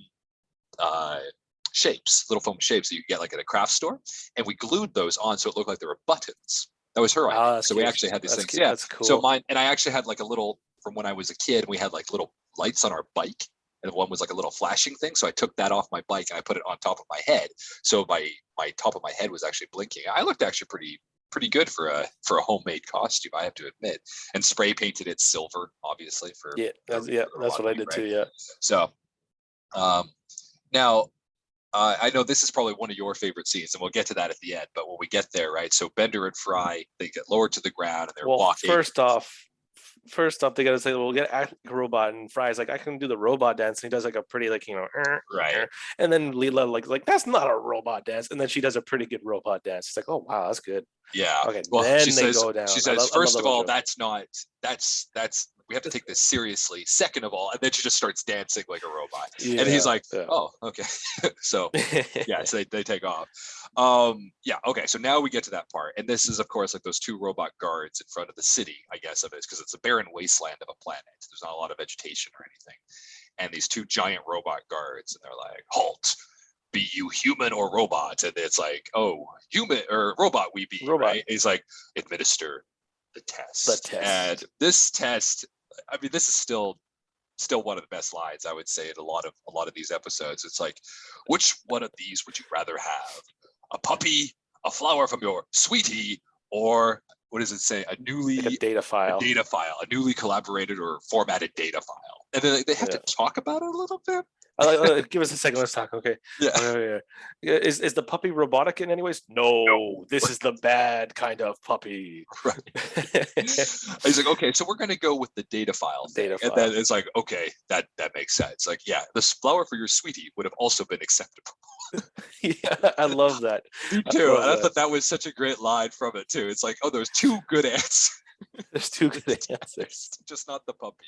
little foam shapes that you get like at a craft store, and we glued those on so it looked like there were buttons. That was her idea. So we actually had these things. Yeah, that's cool. So mine, and I actually had like a little from when I was a kid. We had like little lights on our bike, and one was like a little flashing thing. So I took that off my bike and I put it on top of my head. So my top of my head was actually blinking. I looked actually pretty good for a homemade costume, I have to admit. And spray painted it silver, obviously for that's what I did too. Yeah. So now I know this is probably one of your favorite scenes, and we'll get to that at the end. But when we get there, right? So Bender and Fry, they get lowered to the ground and they're walking. First off, they gotta say, "Well, get a robot." And Fry's like, "I can do the robot dance," and he does like a pretty right. And then Leela like that's not a robot dance, and then she does a pretty good robot dance. It's like, oh wow, that's good. Yeah. Okay. Well, then they go down. She says, first of all, that's we have to take this seriously. Second of all, and then she just starts dancing like a robot. Yeah, and he's like, oh, okay. So yeah, so they take off. Yeah, okay. So now we get to that part. And this is, of course, like those two robot guards in front of the city, I guess, of it, because it's a barren wasteland of a planet. There's not a lot of vegetation or anything. And these two giant robot guards, and they're like, halt. Be you human or robot? And it's like, oh, human or robot we be, right? He's like, administer the test. And this test, I mean, this is still one of the best lines, I would say, in a lot of these episodes. It's like, which one of these would you rather have? A puppy, a flower from your sweetie, or what does it say? A data file, a newly collaborated or formatted data file. And then they have to talk about it a little bit. Give us a second. Let's talk. Okay. Yeah. Is the puppy robotic in any ways? No. This is the bad kind of puppy. Right. He's like, okay, so we're going to go with the data file thing. And then it's like, okay, that makes sense. Like, yeah, the flower for your sweetie would have also been acceptable. Yeah, I love that. Me too. And I thought that was such a great line from it too. It's like, oh, there's two good answers. There's two good answers. Just not the puppy.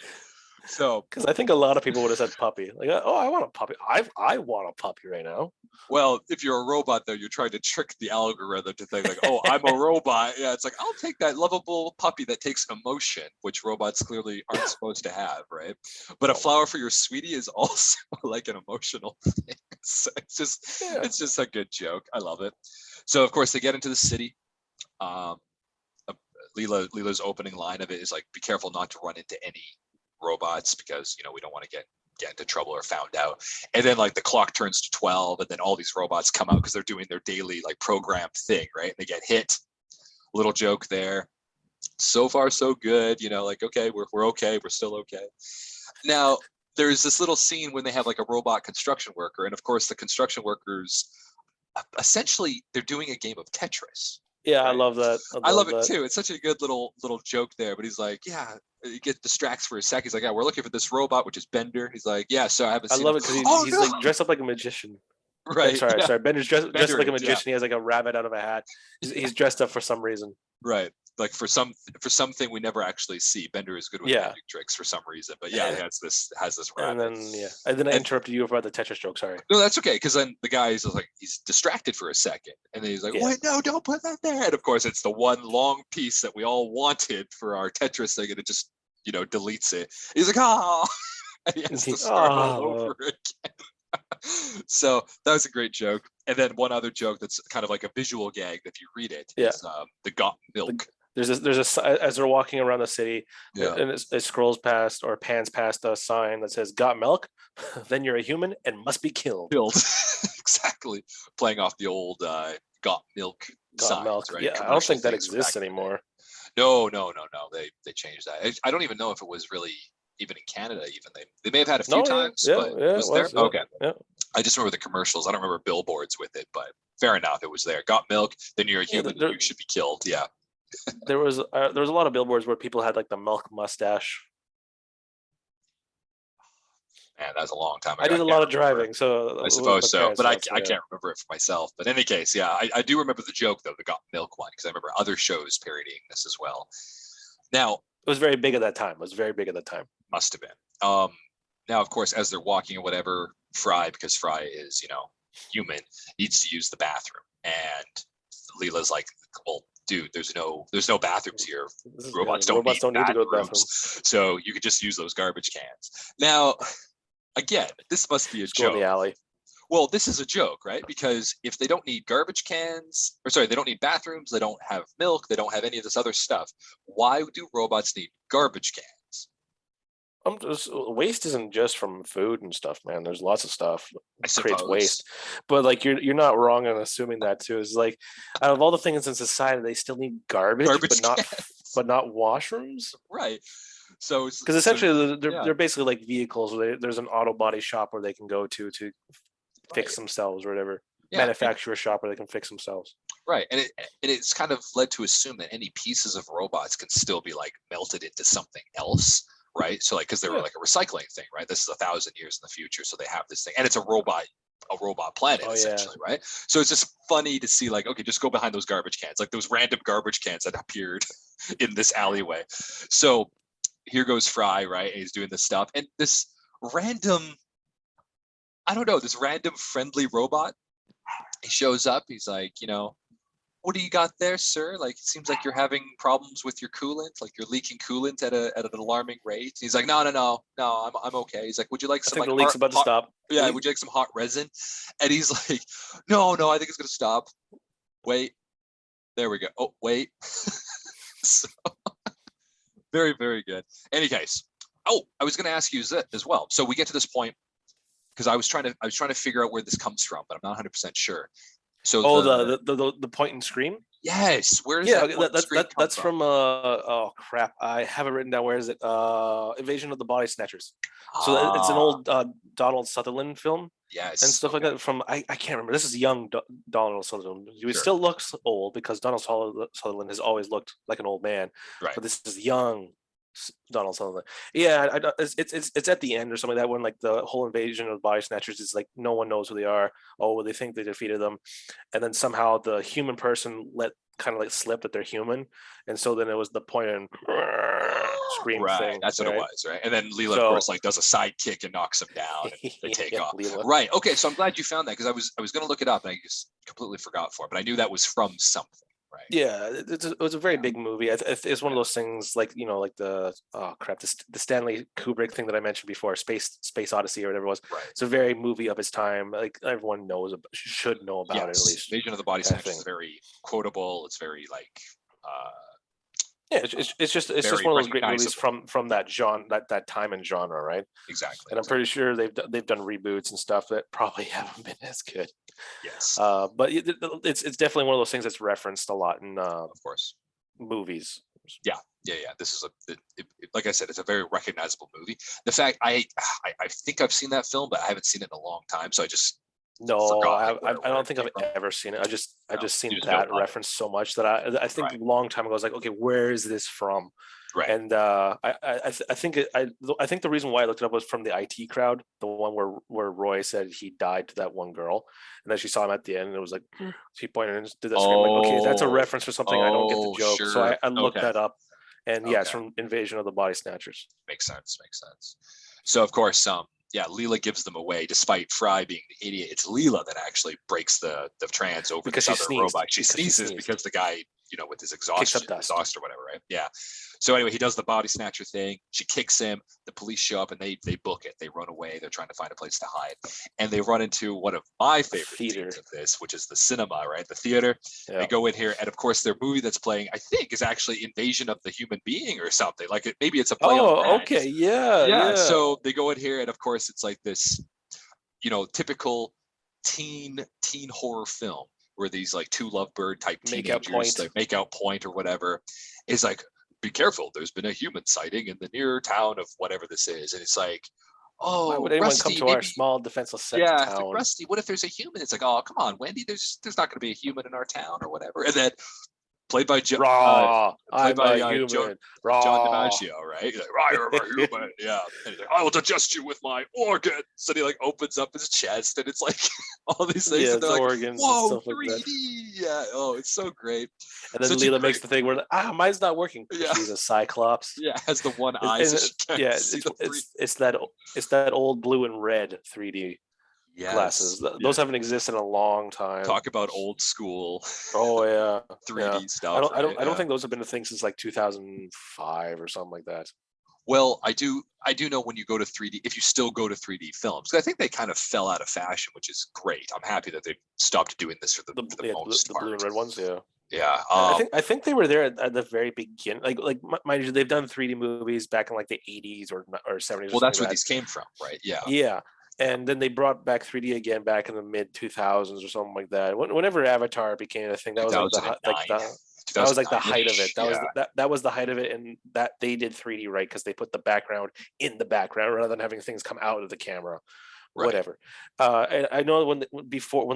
So, Because I think a lot of people would have said puppy. Like, oh, I want a puppy. I want a puppy right now. well, if you're a robot, though, you're trying to trick the algorithm to think like, oh, I'm a robot. Yeah, it's like I'll take that lovable puppy that takes emotion, which robots clearly aren't supposed to have, right? But a Oh, flower for your sweetie is also like an emotional thing. So yeah. it's just a good joke. I love it. So of course they get into the city. Um, uh, Leela's opening line of it is like, "Be careful not to run into any robots because we don't want to get into trouble or found out." And then like the clock turns to 12, and then all these robots come out because they're doing their daily like programmed thing, right? And they get hit. Little joke there. So far, so good. Like okay, we're okay. We're still okay. Now there's this little scene when they have like a robot construction worker, and of course the construction workers essentially they're doing a game of Tetris. Yeah, I Right. love that. I I love love it that. too. It's such a good little joke there. But he's like, yeah, he gets distracts for a sec. He's like, yeah, we're looking for this robot, which is Bender. He's like, yeah, so I haven't I seen him. love it because Oh he's no! like dressed up like a magician. Right. Sorry, Yeah. sorry. Bender's dressed up Bender like a is. Yeah. magician. He has like a rabbit out of a hat. He's dressed up for some reason. Right. Like for something we never actually see. Bender is good with Yeah. magic tricks for some reason. But yeah, he has this And rabbit. then and then I And interrupted you about the Tetris joke. Sorry. no, that's okay, because then the guy is like he's distracted for a second, and then he's like, Yeah. "Wait, no, don't put that there!" And of course, it's the one long piece that we all wanted for our Tetris thing, and it just deletes it. He's like, "Oh," and he has to start all Oh, over again. So that was a great joke. And then one other joke that's kind of like a visual gag if you read it yeah. is the got milk. As they're walking around the city, Yeah, and it scrolls past or pans past a sign that says "Got milk? Then you're a human and must be killed." killed. Exactly. Playing off the old got milk Got signs, milk. right? Yeah, I don't Commercial think that things from back exists in the day. anymore. No, no, no, no. They changed that. I don't even know if it was really even in Canada. Even they may have had a few No, yeah, times, yeah, but yeah, it was there? was. Yeah, Okay. yeah. I just remember the commercials. I don't remember billboards with it, but fair enough. It was there. Got milk, then you're a Yeah, human and you should be killed. Yeah. there was a lot of billboards where people had like the milk mustache. Man, that was a long time I ago. I did a can't lot of remember. driving, so I it was my suppose so, parents' but I, house. So I yeah, can't remember it for myself. But in any case, yeah, I do remember the joke though, the got milk one, because I remember other shows parodying this as well. Now, it was very big at that time. It was very big at that time. must have been. Now, of course, as they're walking or whatever, Fry, because Fry is, human, needs to use the bathroom. And Leela's like, well, dude, there's no bathrooms here. Robots don't Robots need don't need to go to the bathrooms. bathroom. So you could just use those garbage cans. Now, again, this must be a Just go in the joke. alley. Well, this is a joke, right? Because if they don't need garbage cans, or sorry, they don't need bathrooms, they don't have milk, they don't have any of this other stuff, why do robots need garbage cans? I'm just waste isn't just from food and stuff, man. There's lots of stuff I creates suppose. waste, but like you're not wrong in assuming that too. Is like out of all the things in society, they still need garbage, Garbage cans. but not washrooms. Right. So, Because so essentially yeah, they're basically like vehicles. Where there's an auto body shop where they can go to fix right. themselves or whatever. Yeah. Manufacturer shop where they can fix themselves. Right. And it's kind of led to assume that any pieces of robots can still be like melted into something else. Right. So like, because they were Yeah. like a recycling thing, right? This is 1,000 years in the future. So they have this thing and it's a robot planet Oh yeah. essentially, right? So it's just funny to see like, okay, just go behind those garbage cans, like those random garbage cans that appeared in this alleyway. So here goes Fry, right? And he's doing this stuff. And this random, I don't know, this random friendly robot, he shows up. He's like, what do you got there, sir? Like, it seems like you're having problems with your coolant, like you're leaking coolant at an alarming rate. And he's like, no, no, no, no, I'm okay. He's like, would you like I some think like the leak's about to hot, stop. yeah, would you like some hot resin? And he's like, no, no, I think it's gonna stop. Wait, there we go. Oh, wait. So, very, very good. Any case, oh, I was gonna ask you that as well. So we get to this point because I was trying to figure out where this comes from, but I'm not 100% sure. So Oh, the the point and scream. yes, where does Yeah, that okay, point screen come that's from? from oh crap, I have it written down. Where is it? Invasion of the Body Snatchers. So it's an Ah, old Donald Sutherland film and yes. stuff like Okay, that. From I can't remember. This is young Donald Sutherland. He sure. still looks old because Donald Sutherland has always looked like an old man, Right. but this is young Donald Sutherland. Yeah, it's at the end or something like that when like the whole invasion of body snatchers is like no one knows who they are. Oh, well, they think they defeated them, and then somehow the human person let kind of like slip that they're human, and so then it was the point and scream Right, thing, that's what it right? was, right? And then Leela, of So course, like does a side kick and knocks him down, and they take yeah, off. Leela. Right. Okay. So I'm glad you found that because I was going to look it up and I just completely forgot for it, but I knew that was from something, right? Yeah, it was a very Yeah. big movie. It's one of those things like like the oh crap, the Stanley Kubrick thing that I mentioned before, Space Odyssey or whatever it was. Right. It's a very movie of its time. Like everyone should know about it at Yes. least, Invasion of the Body kind of Snatchers thing. is very quotable. It's very like Yeah, it's just very one of those great movies recognizable. from that genre, that time and genre, right? Exactly. And I'm pretty sure they've done reboots and stuff that probably haven't been as good. Yes. But it's definitely one of those things that's referenced a lot in Of course. movies. Yeah. Yeah. Yeah. This is like I said, it's a very recognizable movie. The fact I think I've seen that film, but I haven't seen it in a long time, so I just No, forgot like where I it don't think came I've from. ever seen it. I've No, just you seen just know that about it. reference so much that I think a Right. long time ago I was like, okay, where is this from? Right. And I think I think the reason why I looked it up was from the IT crowd, the one where Roy said he died to that one girl, and then she saw him at the end, and it was like she pointed and did that scream. I'm like, okay, that's a Oh. reference for something. I don't get the Oh, joke, so sure. I looked Okay. that up, and yeah, it's Okay. from Invasion of the Body Snatchers. Makes sense. Makes sense. So of course, yeah, Leela gives them away despite Fry being the idiot. It's Leela that actually breaks the trans over Because this she other sneezed. robot. She Because she sneezes sneezed. because the guy, with his Kicks up exhaustion, dust. exhaust or whatever, right? Yeah. So anyway, he does the body snatcher thing. She kicks him. The police show up and they book it. They run away. They're trying to find a place to hide, and they run into one of my favorite Theater. scenes of this, which is the cinema, right? The theater. Yeah. They go in here, and of course, their movie that's playing, I think, is actually Invasion of the Human Being or something. Like maybe it's a play on Oh, that. okay. Yeah, Yeah. yeah. So they go in here, and of course, it's like this, typical teen horror film where these like two lovebird type Make out teenagers, point. they make out point or whatever, is like, be careful, there's been a human sighting in the near town of whatever this is, and it's like, Why oh, would anyone come Rusty, to our maybe. small defenseless Yeah, it's like, town? Rusty, what if there's a human? It's like, oh, come on, Wendy, there's not going to be a human in our town or whatever. And then played by Raw. played I'm by a human. John Raw. DiMaggio, right? He's like, I am a human. Yeah. And he's like, I will digest you with my organs. And he like opens up his chest and it's like all these things. Yeah, And they're it's like, organs and whoa, stuff like that. 3D. Yeah. Oh, it's so great. And then Such a Leela makes great the thing where mine's not working because yeah. she's a cyclops. Yeah. Has the one eye so And she can't yeah, see the 3D. it's that old blue and red 3D Yes. glasses. Those Yes. haven't existed in a long time. Talk about old school Oh yeah, 3D yeah. stuff, right? I don't Yeah. think those have been a thing since like 2005 or something like that. Well, I do know when you go to 3D, if you still go to 3D films, 'cause I think they kind of fell out of fashion, which is great. I'm happy that they stopped doing this for the most The blue and part. red ones, yeah. Yeah. I think they were there at the very beginning. Mind you, they've done 3D movies back in like the 80s or 70s or Well, something that's like where that. these came from, right? Yeah. Yeah. Yeah. And then they brought back 3D again back in the mid 2000s or something like that. Whenever Avatar became a thing, that was like the 2009. that was like the height of it. 2009-ish. Yeah. That was the height of it, and that they did 3D right because they put the background in the background rather than having things come out of the camera. Right. Whatever. And I know when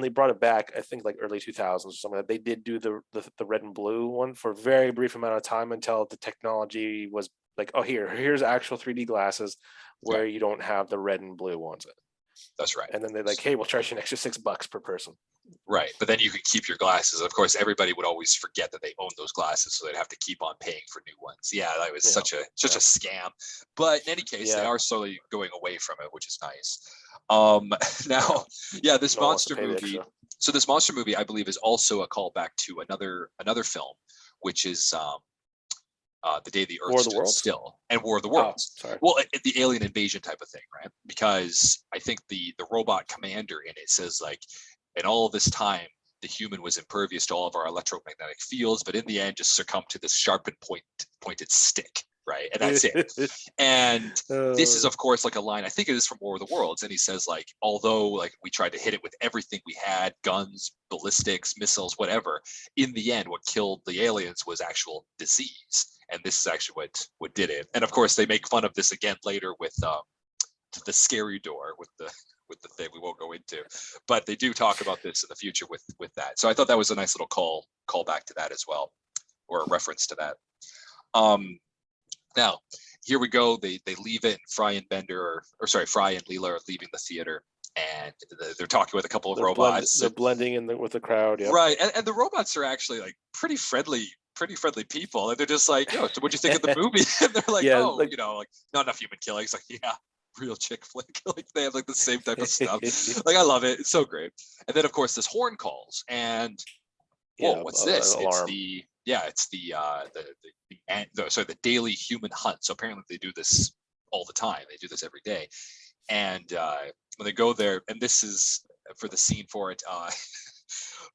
they brought it back, I think like early 2000s or something, that they did do the red and blue one for a very brief amount of time until the technology was like, oh, here's actual 3D glasses where Okay. you don't have the red and blue ones. That's right. And then they're like, hey, we'll charge you an extra $6 per person. Right. But then you could keep your glasses. Of course, everybody would always forget that they owned those glasses, so they'd have to keep on paying for new ones. Yeah, that was Yeah. such a scam. But in any case, they Yeah. are slowly going away from it, which is nice. Now, yeah, this No one wants to monster pay the movie. extra. So this monster movie, I believe, is also a callback to another film, which is The Day the Earth War of the Stood Worlds? Still, and War of the Oh, Worlds. sorry. Well, the alien invasion type of thing, right? Because I think the robot commander in it says like, in all of this time, the human was impervious to all of our electromagnetic fields, but in the end, just succumbed to this sharpened pointed stick, right? And that's it. And this is, of course, like a line. I think it is from War of the Worlds, and he says like, although like we tried to hit it with everything we had, guns, ballistics, missiles, whatever, in the end, what killed the aliens was actual disease. And this is actually what did it. And of course, they make fun of this again later with the scary door with the thing we won't go into, but they do talk about this in the future with that. So I thought that was a nice little call back to that as well, or a reference to that. Now here we go. They leave it. And Fry and Bender, or sorry, Fry and Leela are leaving the theater, and they're talking with a couple of robots. They're blending in with the crowd. Yep. Right, and the robots are actually like pretty friendly people, and they're just like, yo, so what'd you think of the movie? And they're like, Yeah, oh, like- you know, like not enough human killing. It's like, yeah, real chick flick. Like they have like the same type of stuff. Like I love it. It's so great. And then of course this horn calls, and whoa, what's this? Alarm. It's the daily human hunt. So apparently they do this all the time. They do this every day. And when they go there, and this is for the scene for it,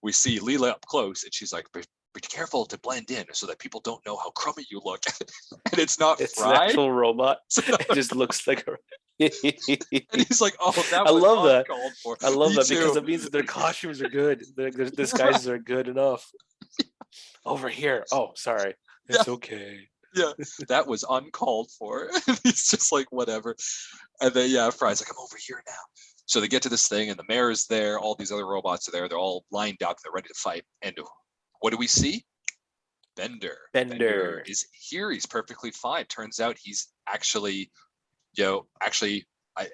we see Leela up close, and she's like, be careful to blend in so that people don't know how crummy you look. And it's not It's fried. an actual robot. It just looks like a. And he's like, oh, that I was love that. uncalled for. I love Me that too. because it means that their costumes are good. Their disguises are good enough. Over here. Oh, sorry. It's okay. Yeah, that was uncalled for. He's just like, whatever. And then Fry's like, I'm over here now. So they get to this thing, and the mayor's there. All these other robots are there. They're all lined up. They're ready to fight. And what do we see? Bender. Bender is here. He's perfectly fine. Turns out he's actually, I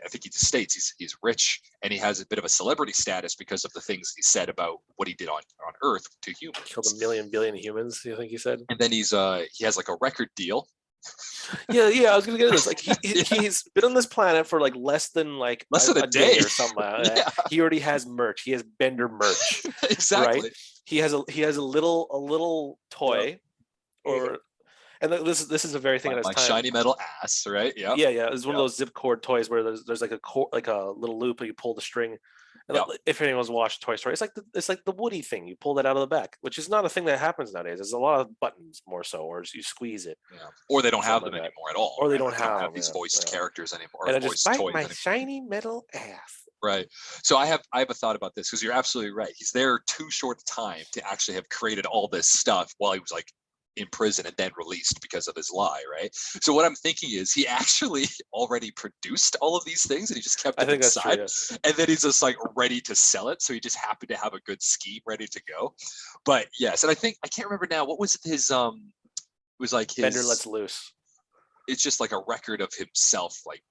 think he just states he's rich, and he has a bit of a celebrity status because of the things he said about what he did on Earth to humans. Killed a million billion humans. You think he said? And then he has like a record deal. Yeah. I was gonna get to this. Like he's been on this planet for like less than a day or something like that. Yeah. He already has merch. He has Bender merch. Exactly. Right? He has a little toy, and this is a very thing at his my time. shiny metal ass, right? Yeah. It's one of those zip cord toys where there's like a little loop and you pull the string. And if anyone's watched Toy Story, it's like the Woody thing. You pull that out of the back, which is not a thing that happens nowadays. There's a lot of buttons more so, or you squeeze it. Yeah. Or they don't have them anymore at all. Or they don't Like, have these voiced characters anymore. And I voiced just bite toys my anymore. shiny metal ass. Right. So I have a thought about this, because you're absolutely right. He's there too short a time to actually have created all this stuff while he was like in prison and then released because of his lie, right? So what I'm thinking is he actually already produced all of these things and he just kept it inside. That's true, yeah. And then he's just like ready to sell it. So he just happened to have a good scheme ready to go. But yes, and I can't remember now, what was his it was like his Bender Lets Loose. It's just like a record of himself, like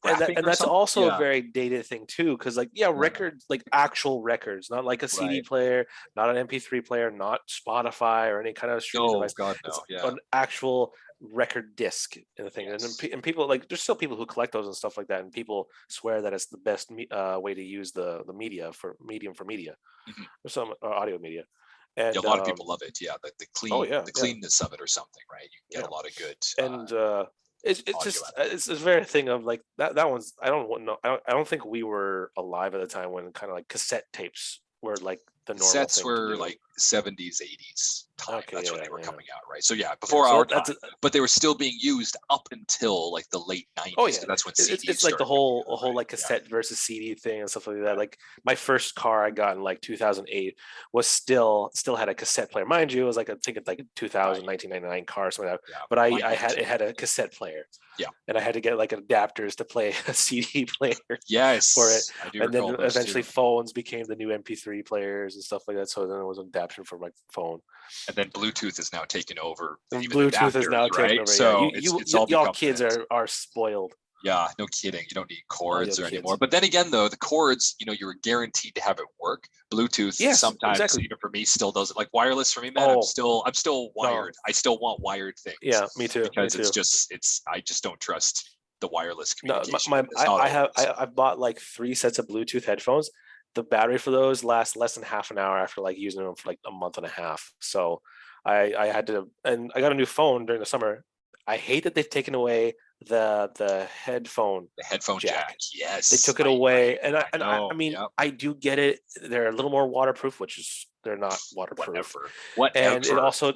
and that's also a very dated thing too, because records, like actual records, not like a CD player, not an MP3 player, not Spotify or any kind of streaming device. God, no. It's an actual record disc in the thing. Yes. And people there's still people who collect those and stuff like that, and people swear that it's the best way to use the media for media or some audio media. And a lot of people love it. Yeah, the cleanness of it or something, right? You get a lot of good. And it's a very thing of like that one's. I don't think we were alive at the time when kind of like cassette tapes were like the normal Cassettes thing were like 70s, 80s time. That's when they were coming out, right? So before our time, but they were still being used up until like the late 90s. Oh yeah, that's when CDs it's like the whole like cassette versus CD thing and stuff like that. Like my first car I got in like 2008 was still had a cassette player. Mind you, it was like I think it's like 2000, 1999 car or something like that. Yeah, but it had a cassette player. Yeah, and I had to get like adapters to play a CD player. Yes, for it. I do. And then eventually phones became the new MP3 players and stuff like that. So then it was an adaptation for my phone. And then Bluetooth is now taken over. Bluetooth is now taken over. So y'all kids are spoiled. Yeah, no kidding. You don't need cords anymore. But then again, though, the cords, you were guaranteed to have it work. Bluetooth sometimes, even for me, still doesn't. Like wireless for me, man. I'm still wired. No. I still want wired things. Yeah, me too. Because I just don't trust the wireless communication. No, I've bought like 3 sets of Bluetooth headphones. The battery for those lasts less than half an hour after like using them for like a month and a half. So I had to, and I got a new phone during the summer. I hate that they've taken away the headphone jack. Yes, they took it away. I mean, I do get it. They're a little more waterproof, they're not waterproof. Whatever. And it also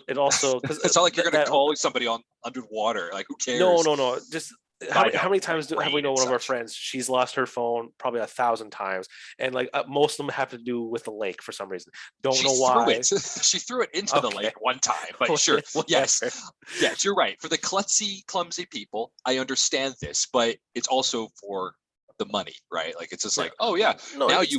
because it's not like you're gonna call somebody on underwater. Like, who cares? No. Just how many times have we know one of our friends? She's lost her phone probably 1,000 times, and like most of them have to do with the lake for some reason. Don't know why. She threw it into the lake one time, but sure, yes, you're right. For the clumsy people, I understand this, but it's also for the money, right? Like it's just like, now you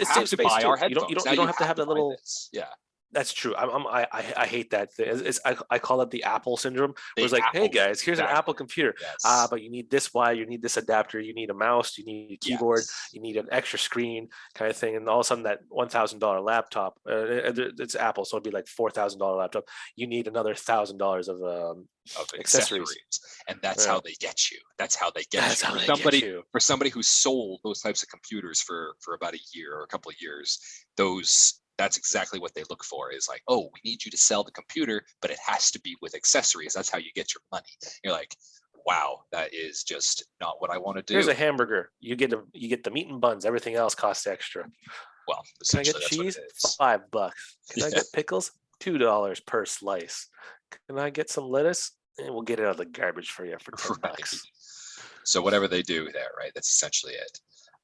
have to buy our headphones. You don't have to have that little. Yeah. That's true. I hate that thing. I call it the Apple syndrome, where The it's like, hey Apple, guys, here's an Apple exactly. computer. Yes. But you need this wire, you need this adapter, you need a mouse, you need a keyboard, Yes. you need an extra screen, kind of thing. And all of a sudden, that $1,000 laptop, it's Apple, so it'd be like $4,000 laptop. You need another $1,000 of Of accessories. accessories, and that's how Yeah, they get you. That's how they get that's you. how For they get somebody, you. who sold those types of computers for about a year or a couple of years, that's exactly what they look for. Is like, oh, we need you to sell the computer, but it has to be with accessories. That's how you get your money. You're like, wow, that is just not what I want to Here's do. a hamburger. You get the meat and buns. Everything else costs extra. Well, Can I get essentially, that's what cheese? it is. $5. Can I Yeah, get pickles? $2 per slice. Can I get some lettuce? And we'll get it out of the garbage for you for 10 right. bucks. So whatever they do there, right? That's essentially it.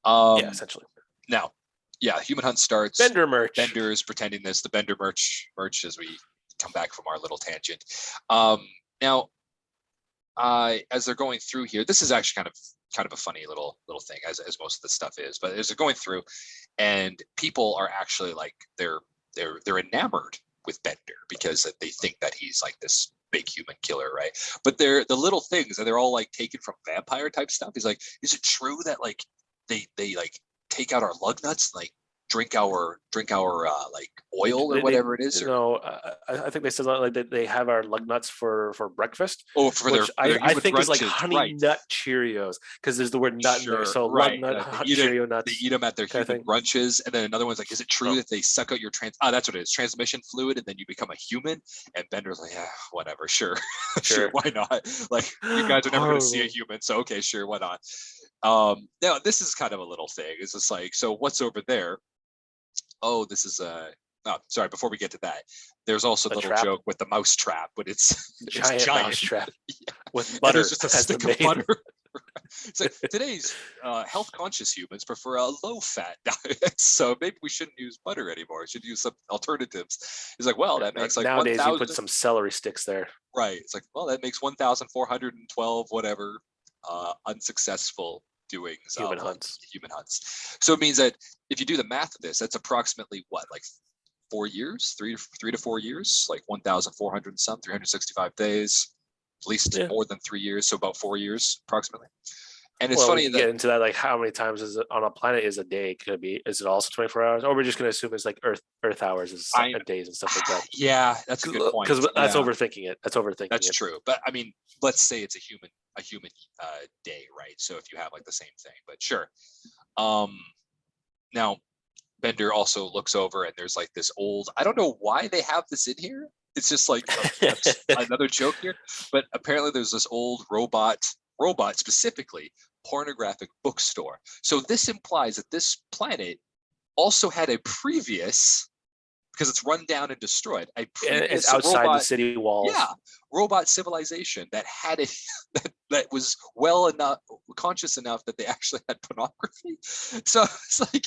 Yeah, Um, essentially. Now, yeah, Human Hunt starts. Vendor merch. Bender is pretending this. The Bender merch as we come back from our little tangent. Now, as they're going through here, this is actually kind of a funny little thing, as most of the stuff is. But as they're going through, and people are actually like they're enamored with Bender because they think that he's like this big human killer, right? But they're the little things, and they're all like taken from vampire type stuff. He's like, is it true that like they like take out our lug nuts and like drink our like oil or whatever it is, or I think they said like they have our lug nuts for breakfast, oh, for their which I human think is like brunches, honey right? nut Cheerios because there's the word nut in there. Sure, So lug right. nut, They hot eat it. Cheerio They nuts, eat them at their kind of human thing. brunches, and then another one's like, "Is it true Oh, that they suck out your trans? Oh, that's what it is. Transmission fluid, and then you become a human." And Bender's like, "Yeah, whatever, sure, sure, sure. why not? Like, you guys are never going to see a Horrible. human, so okay, sure, why not?" Now this is kind of a little thing. It's just like, so what's over there? Oh, this is a. Oh, sorry. Before we get to that, there's also a A little trap, joke with the mouse trap, but it's giant giant, mouse trap with and there's butter just a as the stick of main. butter. It's like today's health conscious humans prefer a low fat diet, so maybe we shouldn't use butter anymore. We should use some alternatives. He's like, well, that makes like Nowadays, you put 1,000. some celery sticks there. Right. It's like, well, that makes 1,412 whatever unsuccessful doings of Human like hunts. human hunts. So it means that if you do the math of this, that's approximately what, like 4 years, three to 4 years, like 1,400 and some, 365 days, at least Yeah. more than 3 years, so about 4 years approximately. And it's Well, we funny could that get into that. Like, how many times is it on a planet is a day? Could it be? Is it also 24 hours? Or we're just going to assume it's like Earth hours is I, days and stuff like that? yeah, that's a good point. Because that's Yeah, overthinking it. That's overthinking that's it. true. But I mean, let's say it's a human day, right? So if you have like the same thing, but sure. Um, Now Bender also looks over and there's like this old, I don't know why they have this in here. It's just like another joke here, but apparently there's this old robot specifically pornographic bookstore. So this implies that this planet also had a previous, because it's run down and destroyed, a It's previous outside the robot, city yeah, walls. robot civilization that had a that was well enough conscious enough that they actually had pornography. So it's like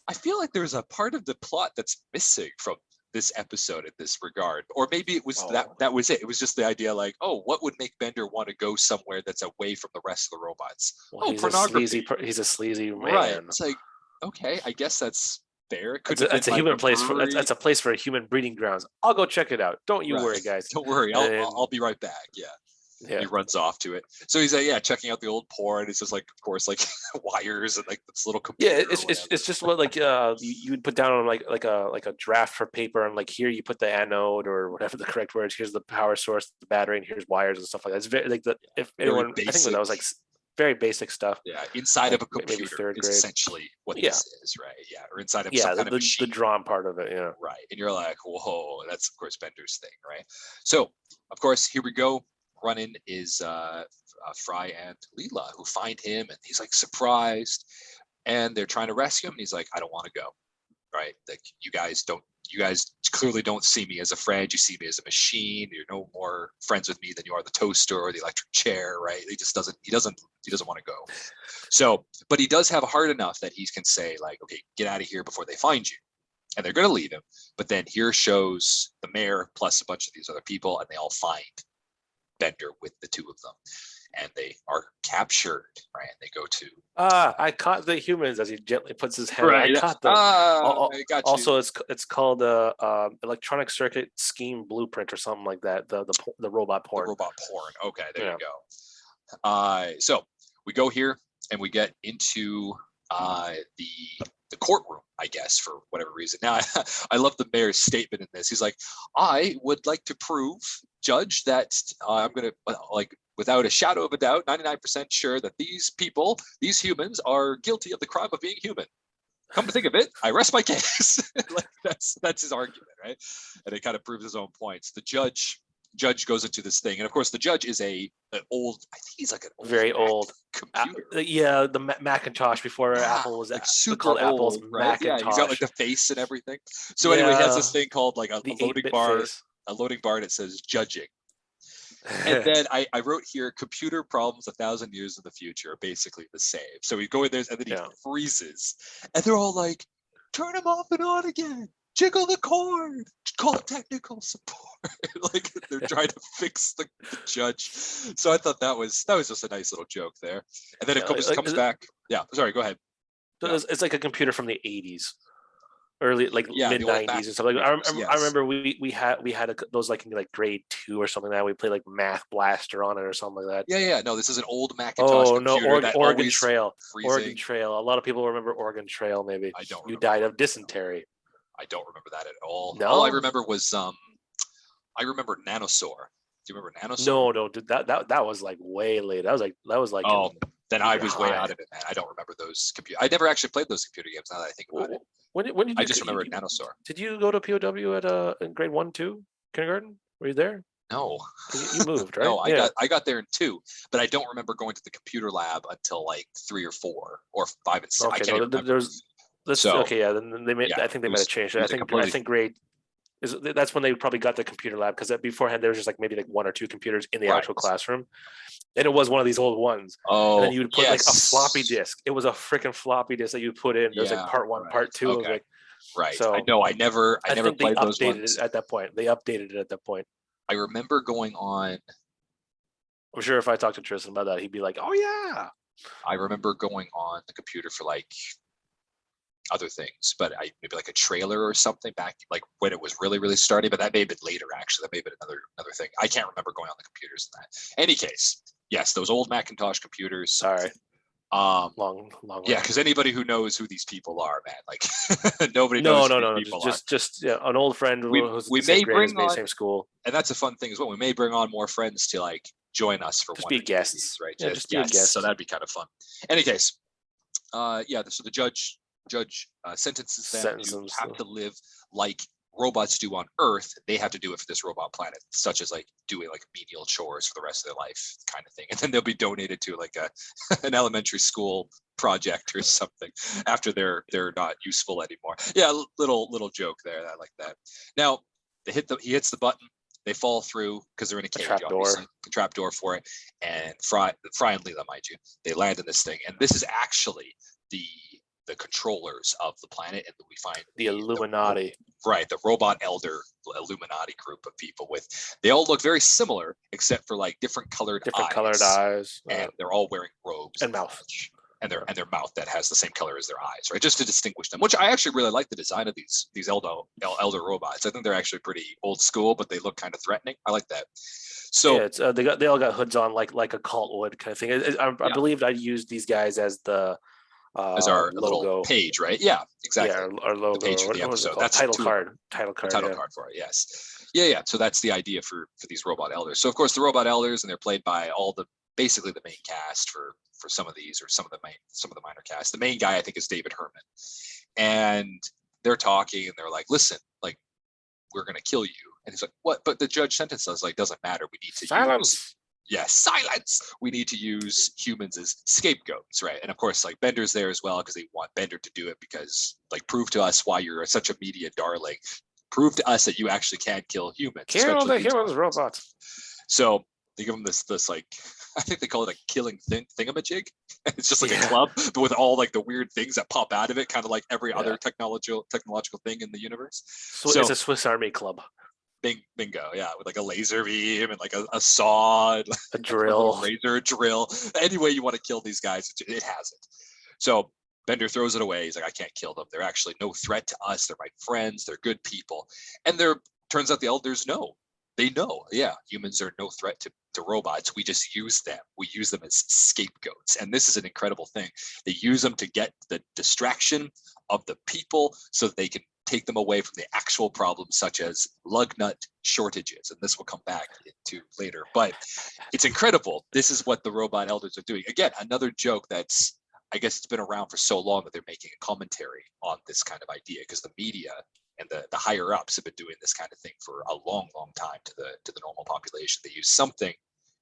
I feel like there's a part of the plot that's missing from this episode in this regard, or maybe it was that Oh, that was it. It was just the idea, like, oh, what would make Bender want to go somewhere that's away from the rest of the robots? well, Oh, pornography, he's a sleazy right? man. It's like, okay, I guess that's fair. It That's couldn't have been a like human a place for brewery, that's a place for human breeding grounds. I'll go check it out. Don't you right? worry, guys. Don't worry, And I'll then be right back. Yeah. He yeah, runs off to it. So he's like, yeah, checking out the old porn. It's just like, of course, like wires and like this little yeah, computer or whatever. it's just what like you would put down on like a draft for paper and like here you put the anode or whatever the correct words. Here's the power source, the battery, and here's wires and stuff like that. It's very like the if Very anyone I think that basic. was like very basic stuff, Yeah, inside of like a maybe computer third is grade. essentially what Yeah, this is, right? Yeah, or inside of some yeah, kind of the machine, drawn part of it. Yeah, right? And you're like, whoa, that's of course Bender's thing, right? So, of course, here we go. Running is Fry and Leela, who find him, and he's like surprised, and they're trying to rescue him, and he's like, I don't want to go, right? Like you guys clearly don't see me as a friend. You see me as a machine. You're no more friends with me than you are the toaster or the electric chair, right? He doesn't want to go. So, but he does have a heart enough that he can say like, okay, get out of here before they find you. And they're going to leave him. But then here shows the mayor plus a bunch of these other people, and they all find Bender with the two of them. and they are captured, right? And they go to I caught the humans as he gently puts his head. I right. caught them. I got you. Also, it's called electronic circuit scheme blueprint or something like that. The robot The porn. robot porn. Okay, there Yeah. you go. So we go here and we get into the courtroom, I guess, for whatever reason. Now, I love the mayor's statement in this. He's like, I would like to prove, Judge, that I'm going to, like, without a shadow of a doubt, 99% sure that these people, these humans, are guilty of the crime of being human. Come to think of it, I rest my case. Like, that's his argument, right? And it kind of proves his own points. The judge goes into this thing, and of course, the judge is an old. I think he's like an old Very old computer. Yeah, the Macintosh before Yeah, Apple was like super called Apple's old, right? Yeah, he's got like Macintosh. the face and everything. So anyway, he has this thing called like a the loading 8-bit bar, face. a loading bar that says judging. And then I wrote here, computer problems 1,000 years in the future are basically the same. So we go in there and then he freezes, and they're all like, "Turn him off and on again. Jiggle the cord. Call technical support." Like they're trying to fix the judge. So I thought that was just a nice little joke there. And then it comes back. Yeah, sorry, go ahead. It's like a computer from the 80s. Early like mid 90s and stuff like that. I remember we had those like in like grade 2 or something like that. We played like Math Blaster on it or something like that. Yeah. No, this is an old Macintosh computer. No, Oregon Trail. Oregon Trail. A lot of people remember Oregon Trail. Maybe I don't. You died of dysentery. I don't remember that at all. No? All I remember was I remember Nanosaur. Do you remember Nanosaur? No, dude, that was like way late. That was like oh, then I was way out of it, man. I don't remember those computer. I never actually played those computer games. Now that I think about it. When did you? I just remember Nanosaur. Did you go to POW at in grade 1, 2, kindergarten? Were you there? No. You moved, right? No, I got there in 2, but I don't remember going to the computer lab until like 3 or 4 or 5 and 6. Okay, I can't even remember. Okay, yeah. Then they made. I think they might have changed it. I think grade. That's when they probably got the computer lab, because beforehand there was just like maybe like 1 or 2 computers in the actual classroom, and it was one of these old ones. Oh, and then you would put like a floppy disk. It was a freaking floppy disk that you put in. There's like part 1, part 2 of it. Right. So I know I never played those ones. At that point. They updated it at that point. I remember going on. I'm sure if I talked to Tristan about that, he'd be like, "Oh yeah." I remember going on the computer for like other things, but maybe like a trailer or something back like when it was really, really starting, but that may have been later actually. That may have been another thing. I can't remember going on the computers in that. Any case, yes, those old Macintosh computers. Sorry. Long. Yeah, because anybody who knows who these people are, man, like nobody knows. Who these people are. Just an old friend who's we the same may grade bring as me, on, same school. And that's a fun thing as well. We may bring on more friends to like join us for just one be guests, right? Yeah, just be a guest. So that'd be kind of fun. Any case, so the judge sentences them to have to live like robots do on Earth. They have to do it for this robot planet, such as like doing like menial chores for the rest of their life, kind of thing. And then they'll be donated to like an elementary school project or something after they're not useful anymore. Yeah, little joke there. I like that. Now he hits the button. They fall through because they're in a cage, obviously. A trap door for it. And Fry and Leela, mind you, they land in this thing. And this is actually the controllers of the planet, and we find the Illuminati. The robot elder Illuminati group of people they all look very similar except for like different colored eyes. And they're all wearing robes and mouth. And their mouth that has the same color as their eyes, right? Just to distinguish them, which I actually really like the design of these elder robots. I think they're actually pretty old school, but they look kind of threatening. I like that. So it's they all got hoods on like a cult would kind of thing. I believe I used these guys as the as our logo little page, right? Yeah, exactly. Yeah, our logo. The page for the episode. That's title card. Title card for it. Yes. Yeah. So that's the idea for these robot elders. So of course the robot elders, and they're played by basically the main cast for some of these, or some of the minor cast. The main guy I think is David Herman, and they're talking and they're like, "Listen, like we're gonna kill you," and he's like, "What?" But the judge sentenced us like, "Doesn't matter. We need to silence." Silence. We need to use humans as scapegoats, right? And of course, like Bender's there as well because they want Bender to do it because, like, prove to us why you're such a media darling. Prove to us that you actually can kill humans. Kill the humans, robots. So they give them this like, I think they call it a killing thingamajig. It's just like a club, but with all like the weird things that pop out of it, kind of like every other technological thing in the universe. So it's a Swiss Army club. Bingo, yeah, with like a laser beam and like a saw, and A like a little drill. razor drill. Any way you want to kill these guys, it has it. So Bender throws it away. He's like, I can't kill them. They're actually no threat to us. They're my friends. They're good people. And turns out the elders know. They know, yeah, humans are no threat to robots. We just use them. We use them as scapegoats. And this is an incredible thing. They use them to get the distraction of the people so that they can take them away from the actual problems, such as lug nut shortages. And this will come back to later. But it's incredible. This is what the robot elders are doing. Again, another joke that's, I guess it's been around for so long that they're making a commentary on this kind of idea, because the media and the higher ups have been doing this kind of thing for a long, long time to the normal population. They use something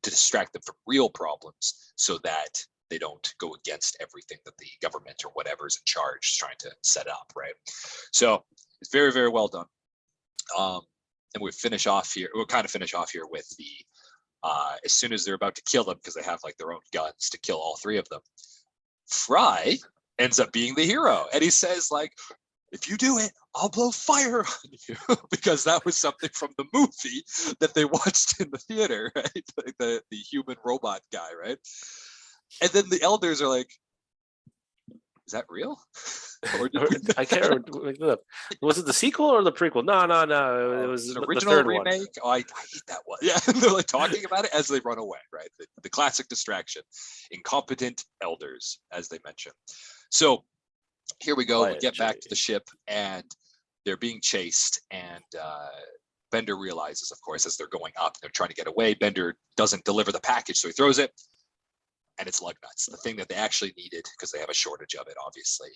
to distract them from real problems so that they don't go against everything that the government or whatever is in charge is trying to set up, right? So it's very, very well done. And we'll kind of finish off here with the as soon as they're about to kill them, because they have like their own guns to kill all three of them, Fry ends up being the hero, and he says like, if you do it, I'll blow fire on you, because that was something from the movie that they watched in the theater, right? Like the human robot guy, right? And then the elders are like, is that real? I can't remember. Was it the sequel or the prequel? No. It was an the original third remake. one. Oh, I hate that one. Yeah, they're like talking about it as they run away, right? The classic distraction. Incompetent elders, as they mentioned. So here we go. We get back to the ship, and they're being chased, and Bender realizes, of course, as they're going up, they're trying to get away. Bender doesn't deliver the package, so he throws it, and it's lug nuts, the thing that they actually needed, because they have a shortage of it, obviously.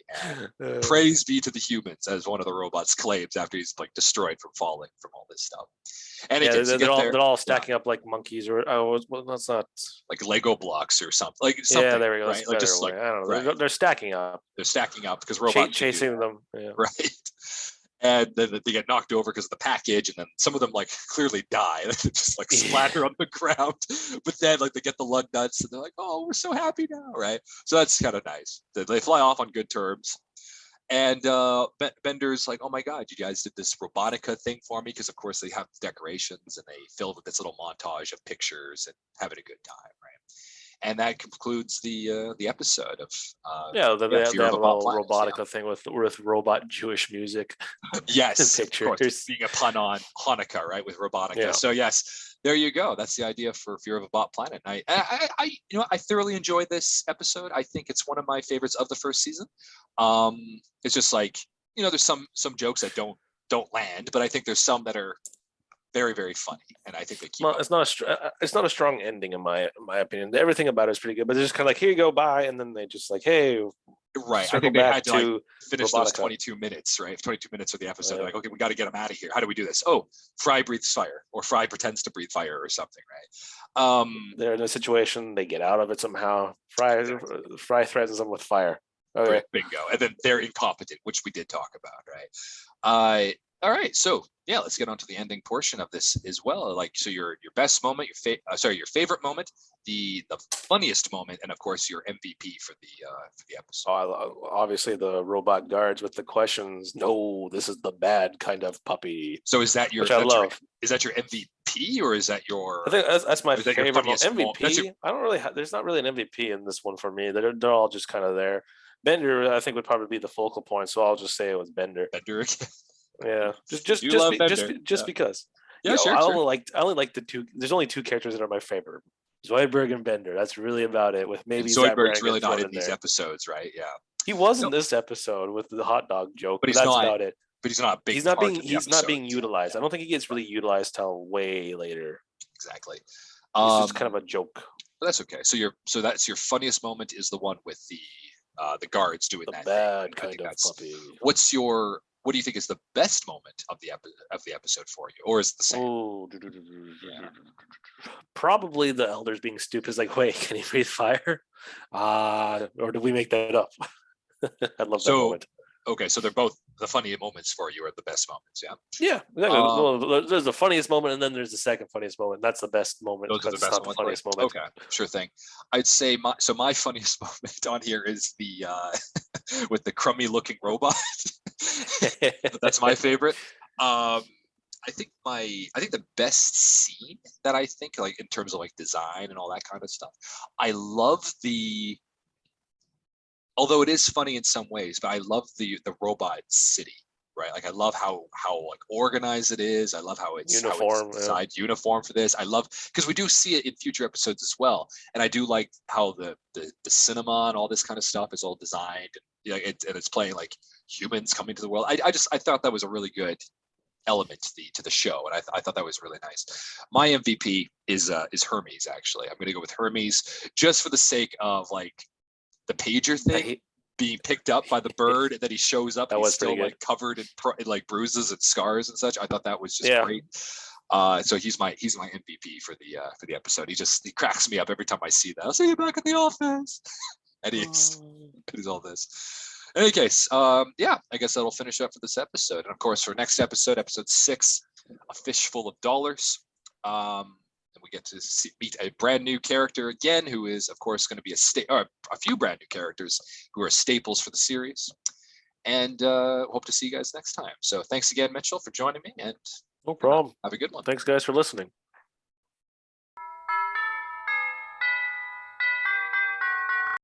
And praise be to the humans, as one of the robots claims after he's like destroyed from falling from all this stuff. And yeah, they're all yeah, stacking up like monkeys, or well, that's not like Lego blocks or something. Like something. Yeah, there we go. Right? Like just way. like I don't know. right. They're stacking up. They're stacking up because robots chasing them. Yeah. Right. And then they get knocked over because of the package, and then some of them like clearly die. They just like splatter on the ground. But then like they get the lug nuts, and they're like, "Oh, we're so happy now!" Right? So that's kind of nice. They fly off on good terms. And Bender's like, "Oh my God, you guys did this robotica thing for me," because of course they have decorations and they fill with this little montage of pictures and having a good time, right? And that concludes the episode of they have a little robotica yeah. thing with robot Jewish music. Yes, pictures. Of course, being a pun on Hanukkah, right, with robotica. Yeah. So yes, there you go. That's the idea for Fear of a Bot Planet. I I thoroughly enjoyed this episode. I think it's one of my favorites of the first season. It's just like, there's some jokes that don't land, but I think there's some that are very, very funny, and I think they keep. It's not a strong ending in my opinion. Everything about it is pretty good, but they're just kind of like, here you go, bye, and then they just like, hey, right. I think they had to like finish those 22 minutes, right? 22 minutes of the episode. Like, okay, we got to get them out of here. How do we do this? Oh, Fry breathes fire, or Fry pretends to breathe fire, or something, right? They're in a situation, they get out of it somehow. Fry threatens them with fire. Okay, bingo, and then they're incompetent, which we did talk about, right? All right, so yeah, let's get on to the ending portion of this as well. Like, so your best moment, your favorite moment, the funniest moment, and of course your MVP for the episode. Obviously the robot guards with the questions. No, this is the bad kind of puppy. So is that which I love? Is that your MVP, or is that your? I think that's my favorite MVP. I don't really. There's not really an MVP in this one for me. They're all just kind of there. Bender, I think, would probably be the focal point, so I'll just say it was Bender. Bender. Yeah, just because. Yeah, sure. I only like the two. There's only two characters that are my favorite: Zoidberg and Bender. That's really about it. With maybe Zoidberg's really not in these episodes, right? Yeah, he was in this episode with the hot dog joke, but that's about it. But he's not a big. He's not being utilized. I don't think he gets really utilized till way later. Exactly. He's just kind of a joke. But that's okay. So that's your funniest moment is the one with the guards doing that bad thing. Kind of puppy. What do you think is the best moment of the episode for you, or is it the same? Oh, probably the elders being stupid. Is like, wait, can he breathe fire? Or did we make that up? I love that moment. Okay, so they're both the funny moments for you, are the best moments, yeah. Yeah, exactly. Well, there's the funniest moment, and then there's the second funniest moment. That's the best moment. Those are the best funniest moment. Okay, sure thing. I'd say my funniest moment on here is the with the crummy looking robot. That's my favorite. I think the best scene that I think, like in terms of like design and all that kind of stuff, I love the, although it is funny in some ways, but I love the robot city, right? Like I love how like organized it is. I love how it's Uniform. Yeah. designed uniform for this. I love, because we do see it in future episodes as well, and I do like how the cinema and all this kind of stuff is all designed, and and it's playing like humans coming to the world. I thought that was a really good element to the show, and I thought that was really nice. My MVP is Hermes. Actually, I'm going to go with Hermes just for the sake of like the pager thing He, being picked up by the bird, and then he shows up that and he's was pretty still good. like covered in like bruises and scars and such. I thought that was just Yeah. great. So he's my MVP for the episode. He cracks me up every time I see that. I'll see you back in the office. And he's all this. In any case, yeah, I guess that'll finish up for this episode. And of course, for next episode, episode 6, A Fishful of Dollars. And we get to meet a brand new character again, who is, of course, going to be a few brand new characters who are staples for the series. And hope to see you guys next time. So thanks again, Mitchell, for joining me, and No problem. have a good one. Thanks, guys, for listening.